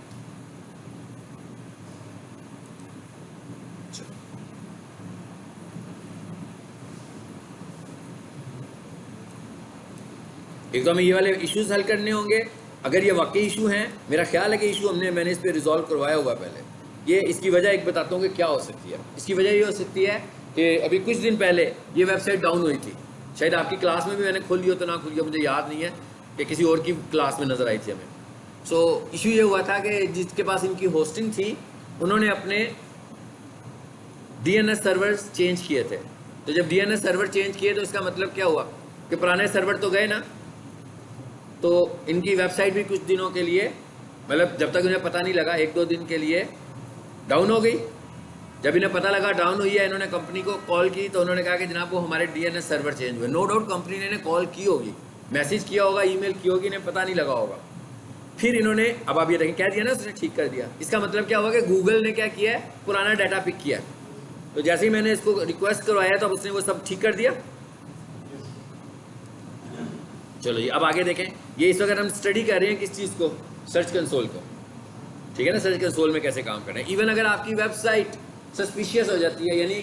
एक तो हमें ये वाले इश्यूज हल करने होंगे। अगर ये वाकई इशू हैं, मेरा ख्याल है कि इशू मैंने इस पर रिजॉल्व करवाया हुआ पहले। ये इसकी वजह एक बताता हूँ कि क्या हो सकती है। इसकी वजह ये हो सकती है कि अभी कुछ दिन पहले ये वेबसाइट डाउन हुई थी, शायद आपकी क्लास में भी मैंने खोली हो तो ना खोली हो, मुझे याद नहीं है, कि किसी और की क्लास में नज़र आई थी हमें। सो इशू ये हुआ था कि जिसके पास इनकी होस्टिंग थी, उन्होंने अपने DNS सर्वर्स चेंज किए थे। तो जब DNS सर्वर चेंज किए तो इसका मतलब क्या हुआ कि पुराने सर्वर तो गए ना, तो इनकी वेबसाइट भी कुछ दिनों के लिए, मतलब जब तक उन्हें पता नहीं लगा, 1-2 दिन के लिए डाउन हो गई। जब इन्हें पता लगा डाउन हुई है, इन्होंने कंपनी को कॉल की तो उन्होंने कहा कि जनाब वो हमारे DNS सर्वर चेंज हुए। नो डाउट कंपनी ने कॉल की होगी, मैसेज किया होगा, ईमेल की होगी, इन्हें पता नहीं लगा होगा। फिर इन्होंने, अब आप ये देखें क्या दिया ना, उसने ठीक कर दिया। इसका मतलब क्या हुआ कि गूगल ने क्या किया है, पुराना डाटा पिक किया है। तो जैसे ही मैंने इसको रिक्वेस्ट करवाया तो उसने वो सब ठीक कर दिया। चलो ये अब आगे देखें। ये इस वक्त हम स्टडी कर रहे हैं किस चीज़ को, सर्च कंसोल को, ठीक है ना। सर्च कंसोल में कैसे काम करना है। इवन अगर आपकी वेबसाइट सस्पिशियस हो जाती है, यानी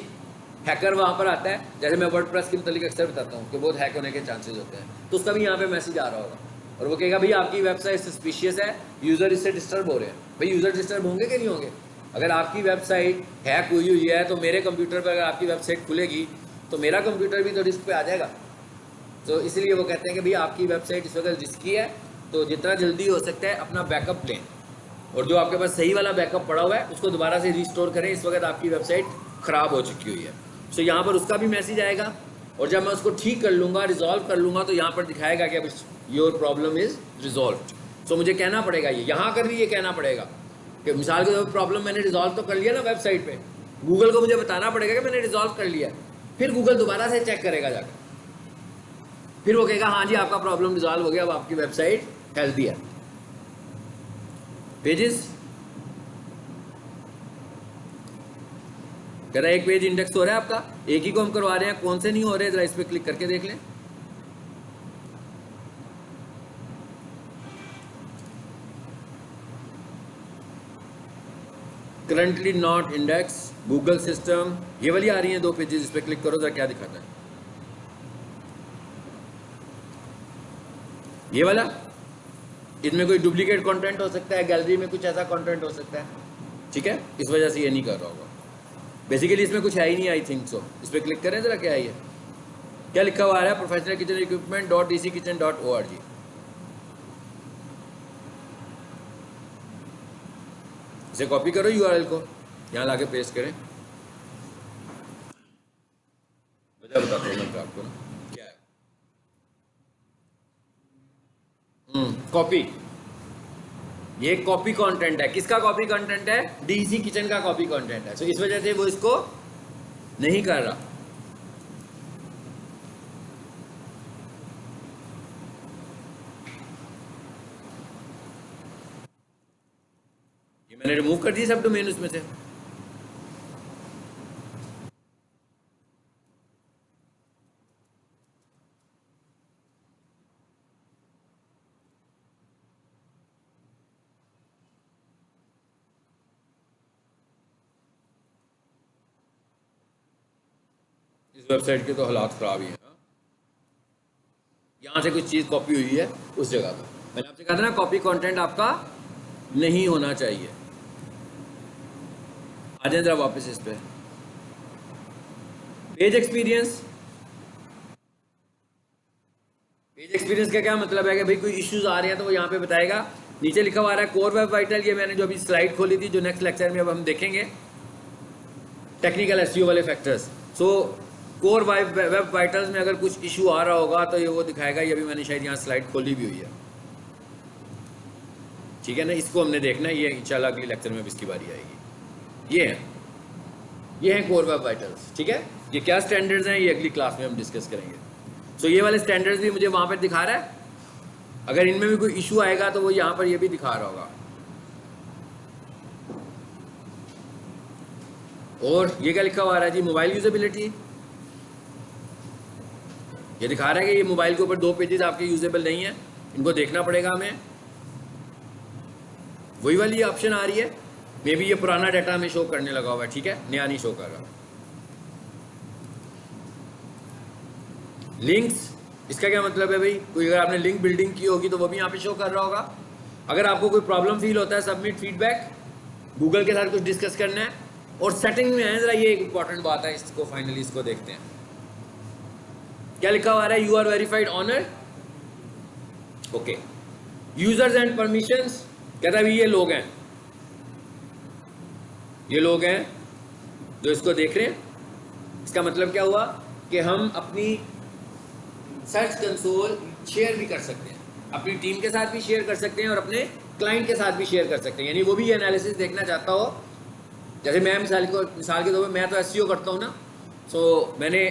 हैकर वहाँ पर आता है, जैसे मैं वर्डप्रेस के मतलब अक्सर बताता हूँ कि बहुत हैक होने के चांसेस होते हैं, तो उसका भी यहाँ पे मैसेज आ रहा होगा और वो कहेगा भाई आपकी वेबसाइट सस्पिशियस है, यूज़र इससे डिस्टर्ब हो रहे हैं। भाई यूज़र डिस्टर्ब होंगे कि नहीं होंगे? अगर आपकी वेबसाइट हैक हुई है तो मेरे कंप्यूटर पर अगर आपकी वेबसाइट खुलेगी तो मेरा कंप्यूटर भी तो रिस्क पे आ जाएगा। तो इसलिए वो कहते हैं कि भाई आपकी वेबसाइट इस वक्त रिस्की है, तो जितना जल्दी हो सकता है अपना बैकअप लें, और जो आपके पास सही वाला बैकअप पड़ा हुआ है उसको दोबारा से रिस्टोर करें। इस वक्त आपकी वेबसाइट ख़राब हो चुकी हुई है। सो यहाँ पर उसका भी मैसेज आएगा, और जब मैं उसको ठीक कर लूँगा, रिजॉल्व कर लूँगा, तो यहाँ पर दिखाएगा कि अब योर प्रॉब्लम इज़ रिजॉल्व। सो मुझे कहना पड़ेगा ये, यहाँ कर भी ये कहना पड़ेगा कि मिसाल के तौर प्रॉब्लम मैंने रिजॉल्व तो कर लिया ना वेबसाइट पर, गूगल को मुझे बताना पड़ेगा कि मैंने रिजॉल्व कर लिया। फिर गूगल दोबारा से चेक करेगा जाकर, फिर वो कहेगा हाँ जी आपका प्रॉब्लम रिजॉल्व हो गया, अब आपकी वेबसाइट हेल्दी है। पेजेस कह रहा है एक पेज इंडेक्स हो रहा है आपका, एक ही को हम करवा रहे हैं, कौन से नहीं हो रहे, जरा इस पर क्लिक करके देख लें। Currently not index, Google system, ये वाली आ रही हैं 2 पेजेस, इस पर क्लिक करो जरा क्या दिखाता है। ये वाला, इसमें कोई डुप्लीकेट कंटेंट हो सकता है, गैलरी में कुछ ऐसा कंटेंट हो सकता है, ठीक है, इस वजह से ये नहीं कर रहा होगा। बेसिकली इसमें कुछ है ही नहीं, आई थिंक सो। इस पर क्लिक करें जरा, क्या है ये, क्या लिखा हुआ आ रहा है, प्रोफेशनल किचन इक्विपमेंट .dckitchen.org। इसे कॉपी करो URL को, यहाँ लाके पेस्ट करें। वजह बताता हूँ मैं आपको ना क्या है। कॉपी, ये कॉपी कंटेंट है। किसका कॉपी कंटेंट है? DC किचन का कॉपी कंटेंट है। तो इस वजह से वो इसको नहीं कर रहा। ये मैंने रिमूव कर दी सब डोमेन उसमें से। इस वेबसाइट के तो हालात ख़राब ही हैं। यहाँ से कुछ चीज़ कॉपी हुई है उस जगह पर। मैंने आपसे कहा था ना कॉपी कंटेंट आपका नहीं होना चाहिए। आ जाए जरा वापस इस पे। पेज एक्सपीरियंस, पेज एक्सपीरियंस का क्या मतलब है कि भाई कोई इश्यूज आ रहे हैं तो वो यहाँ पे बताएगा। नीचे लिखा हुआ आ रहा है कोर वेब वाइटल, ये मैंने जो अभी स्लाइड खोली थी जो नेक्स्ट लेक्चर में अब हम देखेंगे, टेक्निकल एसईओ वाले फैक्टर्स। सो कोर वेब वाइटल्स में अगर कुछ इशू आ रहा होगा तो ये वो दिखाएगा। ये अभी मैंने शायद यहाँ स्लाइड खोली भी हुई है, ठीक है ना, इसको हमने देखना है, ये इंशाल्लाह अगले लेक्चर में भी इसकी बारी आएगी। ये हैं कोर वेब वाइटल्स, ठीक है। ये क्या स्टैंडर्ड्स हैं ये अगली क्लास में हम डिस्कस करेंगे। सो ये वाले स्टैंडर्ड्स भी मुझे वहाँ पर दिखा रहा है, अगर इनमें भी कोई इशू आएगा तो वो यहाँ पर ये भी दिखा रहा होगा। और ये क्या लिखा हुआ आ रहा है जी, मोबाइल यूजेबिलिटी। ये दिखा रहा है कि ये मोबाइल के ऊपर 2 पेजेस आपके यूजेबल नहीं है, इनको देखना पड़ेगा हमें। वही वाली ऑप्शन आ रही है, मे बी ये पुराना डाटा हमें शो करने लगा हुआ है, ठीक है, नया नहीं शो कर रहा। लिंक्स, इसका क्या मतलब है भाई, कोई अगर आपने लिंक बिल्डिंग की होगी तो वो भी यहाँ पे शो कर रहा होगा। अगर आपको कोई प्रॉब्लम फील होता है, सबमिट फीडबैक, गूगल के साथ कुछ डिस्कस करना है। और सेटिंग में है जरा, ये एक इंपॉर्टेंट बात है, इसको फाइनली इसको देखते हैं। क्या लिखा हुआ है, you are verified owner, okay. Users and permissions, कहता है ये लोग हैं, ये लोग हैं जो इसको देख रहे हैं। इसका मतलब क्या हुआ कि हम अपनी सर्च कंसोल शेयर भी कर सकते हैं, अपनी टीम के साथ भी शेयर कर सकते हैं और अपने क्लाइंट के साथ भी शेयर कर सकते हैं। यानी वो भी ये एनालिसिस देखना चाहता हो, जैसे मैं मिसाल के तौर पर मैं तो एसईओ करता हूँ ना, सो मैंने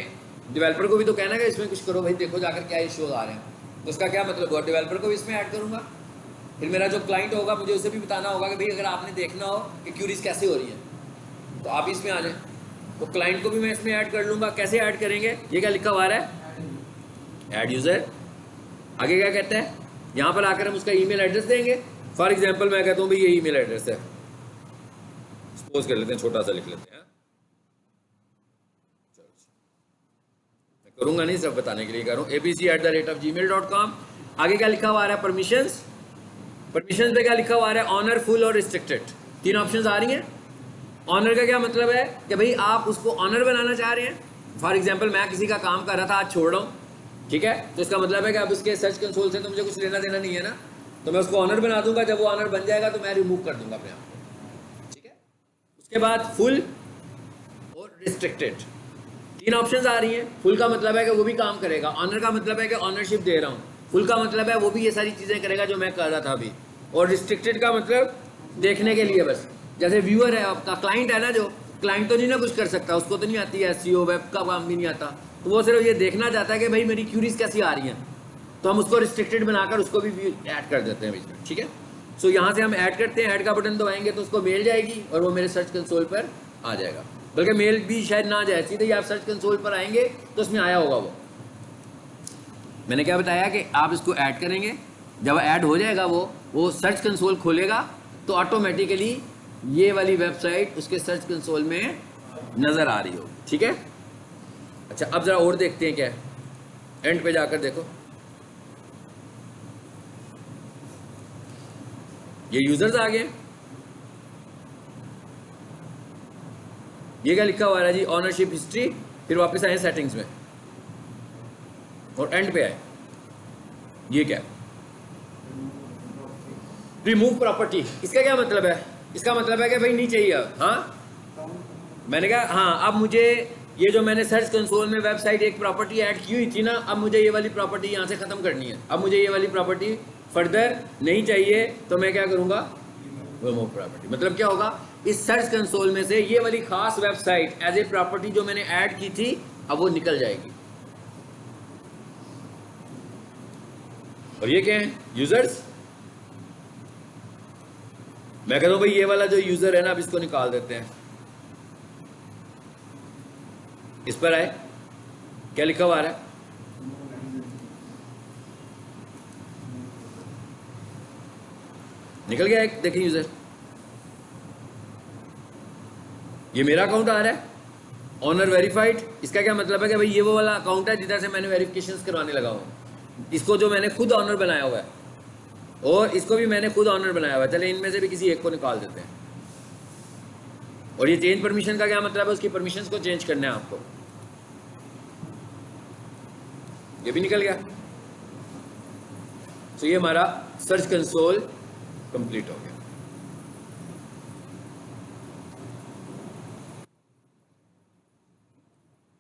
डेवलपर को भी तो कहना है कि इसमें कुछ करो भाई, देखो जाकर क्या इश्यूज आ रहे हैं, तो उसका क्या मतलब हुआ, डेवलपर को भी इसमें ऐड करूँगा। फिर मेरा जो क्लाइंट होगा मुझे उसे भी बताना होगा कि भाई अगर आपने देखना हो कि क्यूरीज कैसे हो रही है तो आप इसमें आ जाए, तो क्लाइंट को भी मैं इसमें ऐड कर लूँगा। कैसे ऐड करेंगे, ये क्या लिखा हुआ है, ऐड यूज़र। आगे क्या कहता है, यहाँ पर आकर हम उसका ईमेल एड्रेस देंगे। फॉर एग्जांपल मैं कहता हूँ भाई ये ईमेल एड्रेस है, सपोज कर लेते हैं, छोटा सा लिख लेते हैं, मैं करूँगा नहीं, सब बताने के लिए कर रहा हूँ, abc@gmail.com। आगे क्या लिखा हुआ आ रहा है, परमिशंस। परमिशंस पे क्या लिखा हुआ आ रहा है, ऑनर, फुल और रिस्ट्रिक्टेड, 3 ऑप्शंस आ रही हैं। ऑनर का क्या मतलब है कि भाई आप उसको ऑनर बनाना चाह रहे हैं। फॉर एग्जाम्पल मैं किसी का काम कर रहा था, आज छोड़ रहा हूँ, ठीक है, तो इसका मतलब है कि अब उसके सर्च कंसोल से तो मुझे कुछ लेना देना नहीं है ना, तो मैं उसको ऑनर बना दूंगा। जब वो ऑनर बन जाएगा तो मैं रिमूव कर दूंगा अपने आप को, ठीक है। उसके बाद फुल और रिस्ट्रिक्टेड, 3 ऑप्शंस आ रही हैं। फुल का मतलब है कि वो भी काम करेगा, ऑनर का मतलब है कि ऑनरशिप दे रहा हूँ, फुल का मतलब है वो भी ये सारी चीज़ें करेगा जो मैं कर रहा था अभी, और रिस्ट्रिक्टेड का मतलब देखने के लिए बस। जैसे व्यूअर है आपका, क्लाइंट है ना, जो क्लाइंट तो नहीं ना कुछ कर सकता, उसको तो नहीं आती है एसईओ, वेब का काम भी नहीं आता, तो वो सिर्फ ये देखना चाहता है कि भाई मेरी क्यूरीज कैसी आ रही हैं, तो हम उसको रिस्ट्रिक्टेड बनाकर उसको भी ऐड कर देते हैं बीच में, ठीक है। सो यहाँ से हम ऐड करते हैं, ऐड का बटन दबाएंगे तो उसको मेल जाएगी और वो मेरे सर्च कंसोल पर आ जाएगा। बल्कि मेल भी शायद ना जाए, सीधे ही आप सर्च कंसोल पर आएंगे तो उसमें आया होगा वो। मैंने क्या बताया कि आप इसको ऐड करेंगे, जब ऐड हो जाएगा वो सर्च कंसोल खोलेगा तो ऑटोमेटिकली ये वाली वेबसाइट उसके सर्च कंसोल में नज़र आ रही होगी, ठीक है। अच्छा, अब ज़रा और देखते हैं क्या है, एंड पे जाकर देखो, ये यूजर्स आ गए। ये क्या लिखा हुआ है जी, ऑनरशिप हिस्ट्री, फिर वापस आए सेटिंग्स में और एंड पे आए, ये क्या, रिमूव प्रॉपर्टी। इसका क्या मतलब है, इसका मतलब है कि भाई नहीं चाहिए। हाँ, मैंने कहा हाँ, अब मुझे ये जो मैंने सर्च कंसोल में वेबसाइट एक प्रॉपर्टी ऐड की हुई थी ना, अब मुझे ये वाली प्रॉपर्टी यहाँ से ख़त्म करनी है, अब मुझे ये वाली प्रॉपर्टी फर्दर नहीं चाहिए, तो मैं क्या करूँगा, रिमूव प्रॉपर्टी। मतलब क्या होगा, इस सर्च कंसोल में से ये वाली खास वेबसाइट एज ए प्रॉपर्टी जो मैंने ऐड की थी अब वो निकल जाएगी। और ये क्या है, यूजर्स। मैं कहता हूँ भाई ये वाला जो यूजर है ना, अब इसको निकाल देते हैं। इस पर आए, क्या लिखा हुआ है, निकल गया एक, देखिए यूजर, ये मेरा अकाउंट आ रहा है, ऑनर वेरीफाइड। इसका क्या मतलब है कि भाई ये वो वाला अकाउंट है जिधर से मैंने वेरिफिकेशन करवाने लगा हूँ, इसको जो मैंने खुद ऑनर बनाया हुआ है और इसको भी मैंने खुद ऑनर बनाया हुआ है। चले इनमें से भी किसी एक को निकाल देते हैं। और ये चेंज परमिशन का क्या मतलब है, उसकी परमिशंस को चेंज करना है आपको, ये भी निकल गया। तो ये हमारा सर्च कंसोल कंप्लीट हो गया।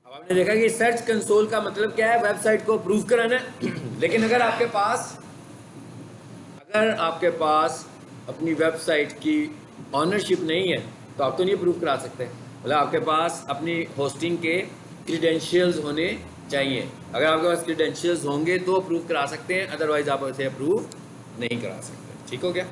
अब आपने देखा कि सर्च कंसोल का मतलब क्या है, वेबसाइट को अप्रूव कराना है। लेकिन अगर आपके पास अपनी वेबसाइट की ऑनरशिप नहीं है तो आप तो नहीं अप्रूव करा सकते। मतलब आपके पास अपनी होस्टिंग के क्रीडेंशियल्स होने चाहिए। अगर आपके पास क्रीडेंशियल्स होंगे तो अप्रूव करा सकते हैं, अदरवाइज आप उसे अप्रूव नहीं करा सकते। ठीक हो गया।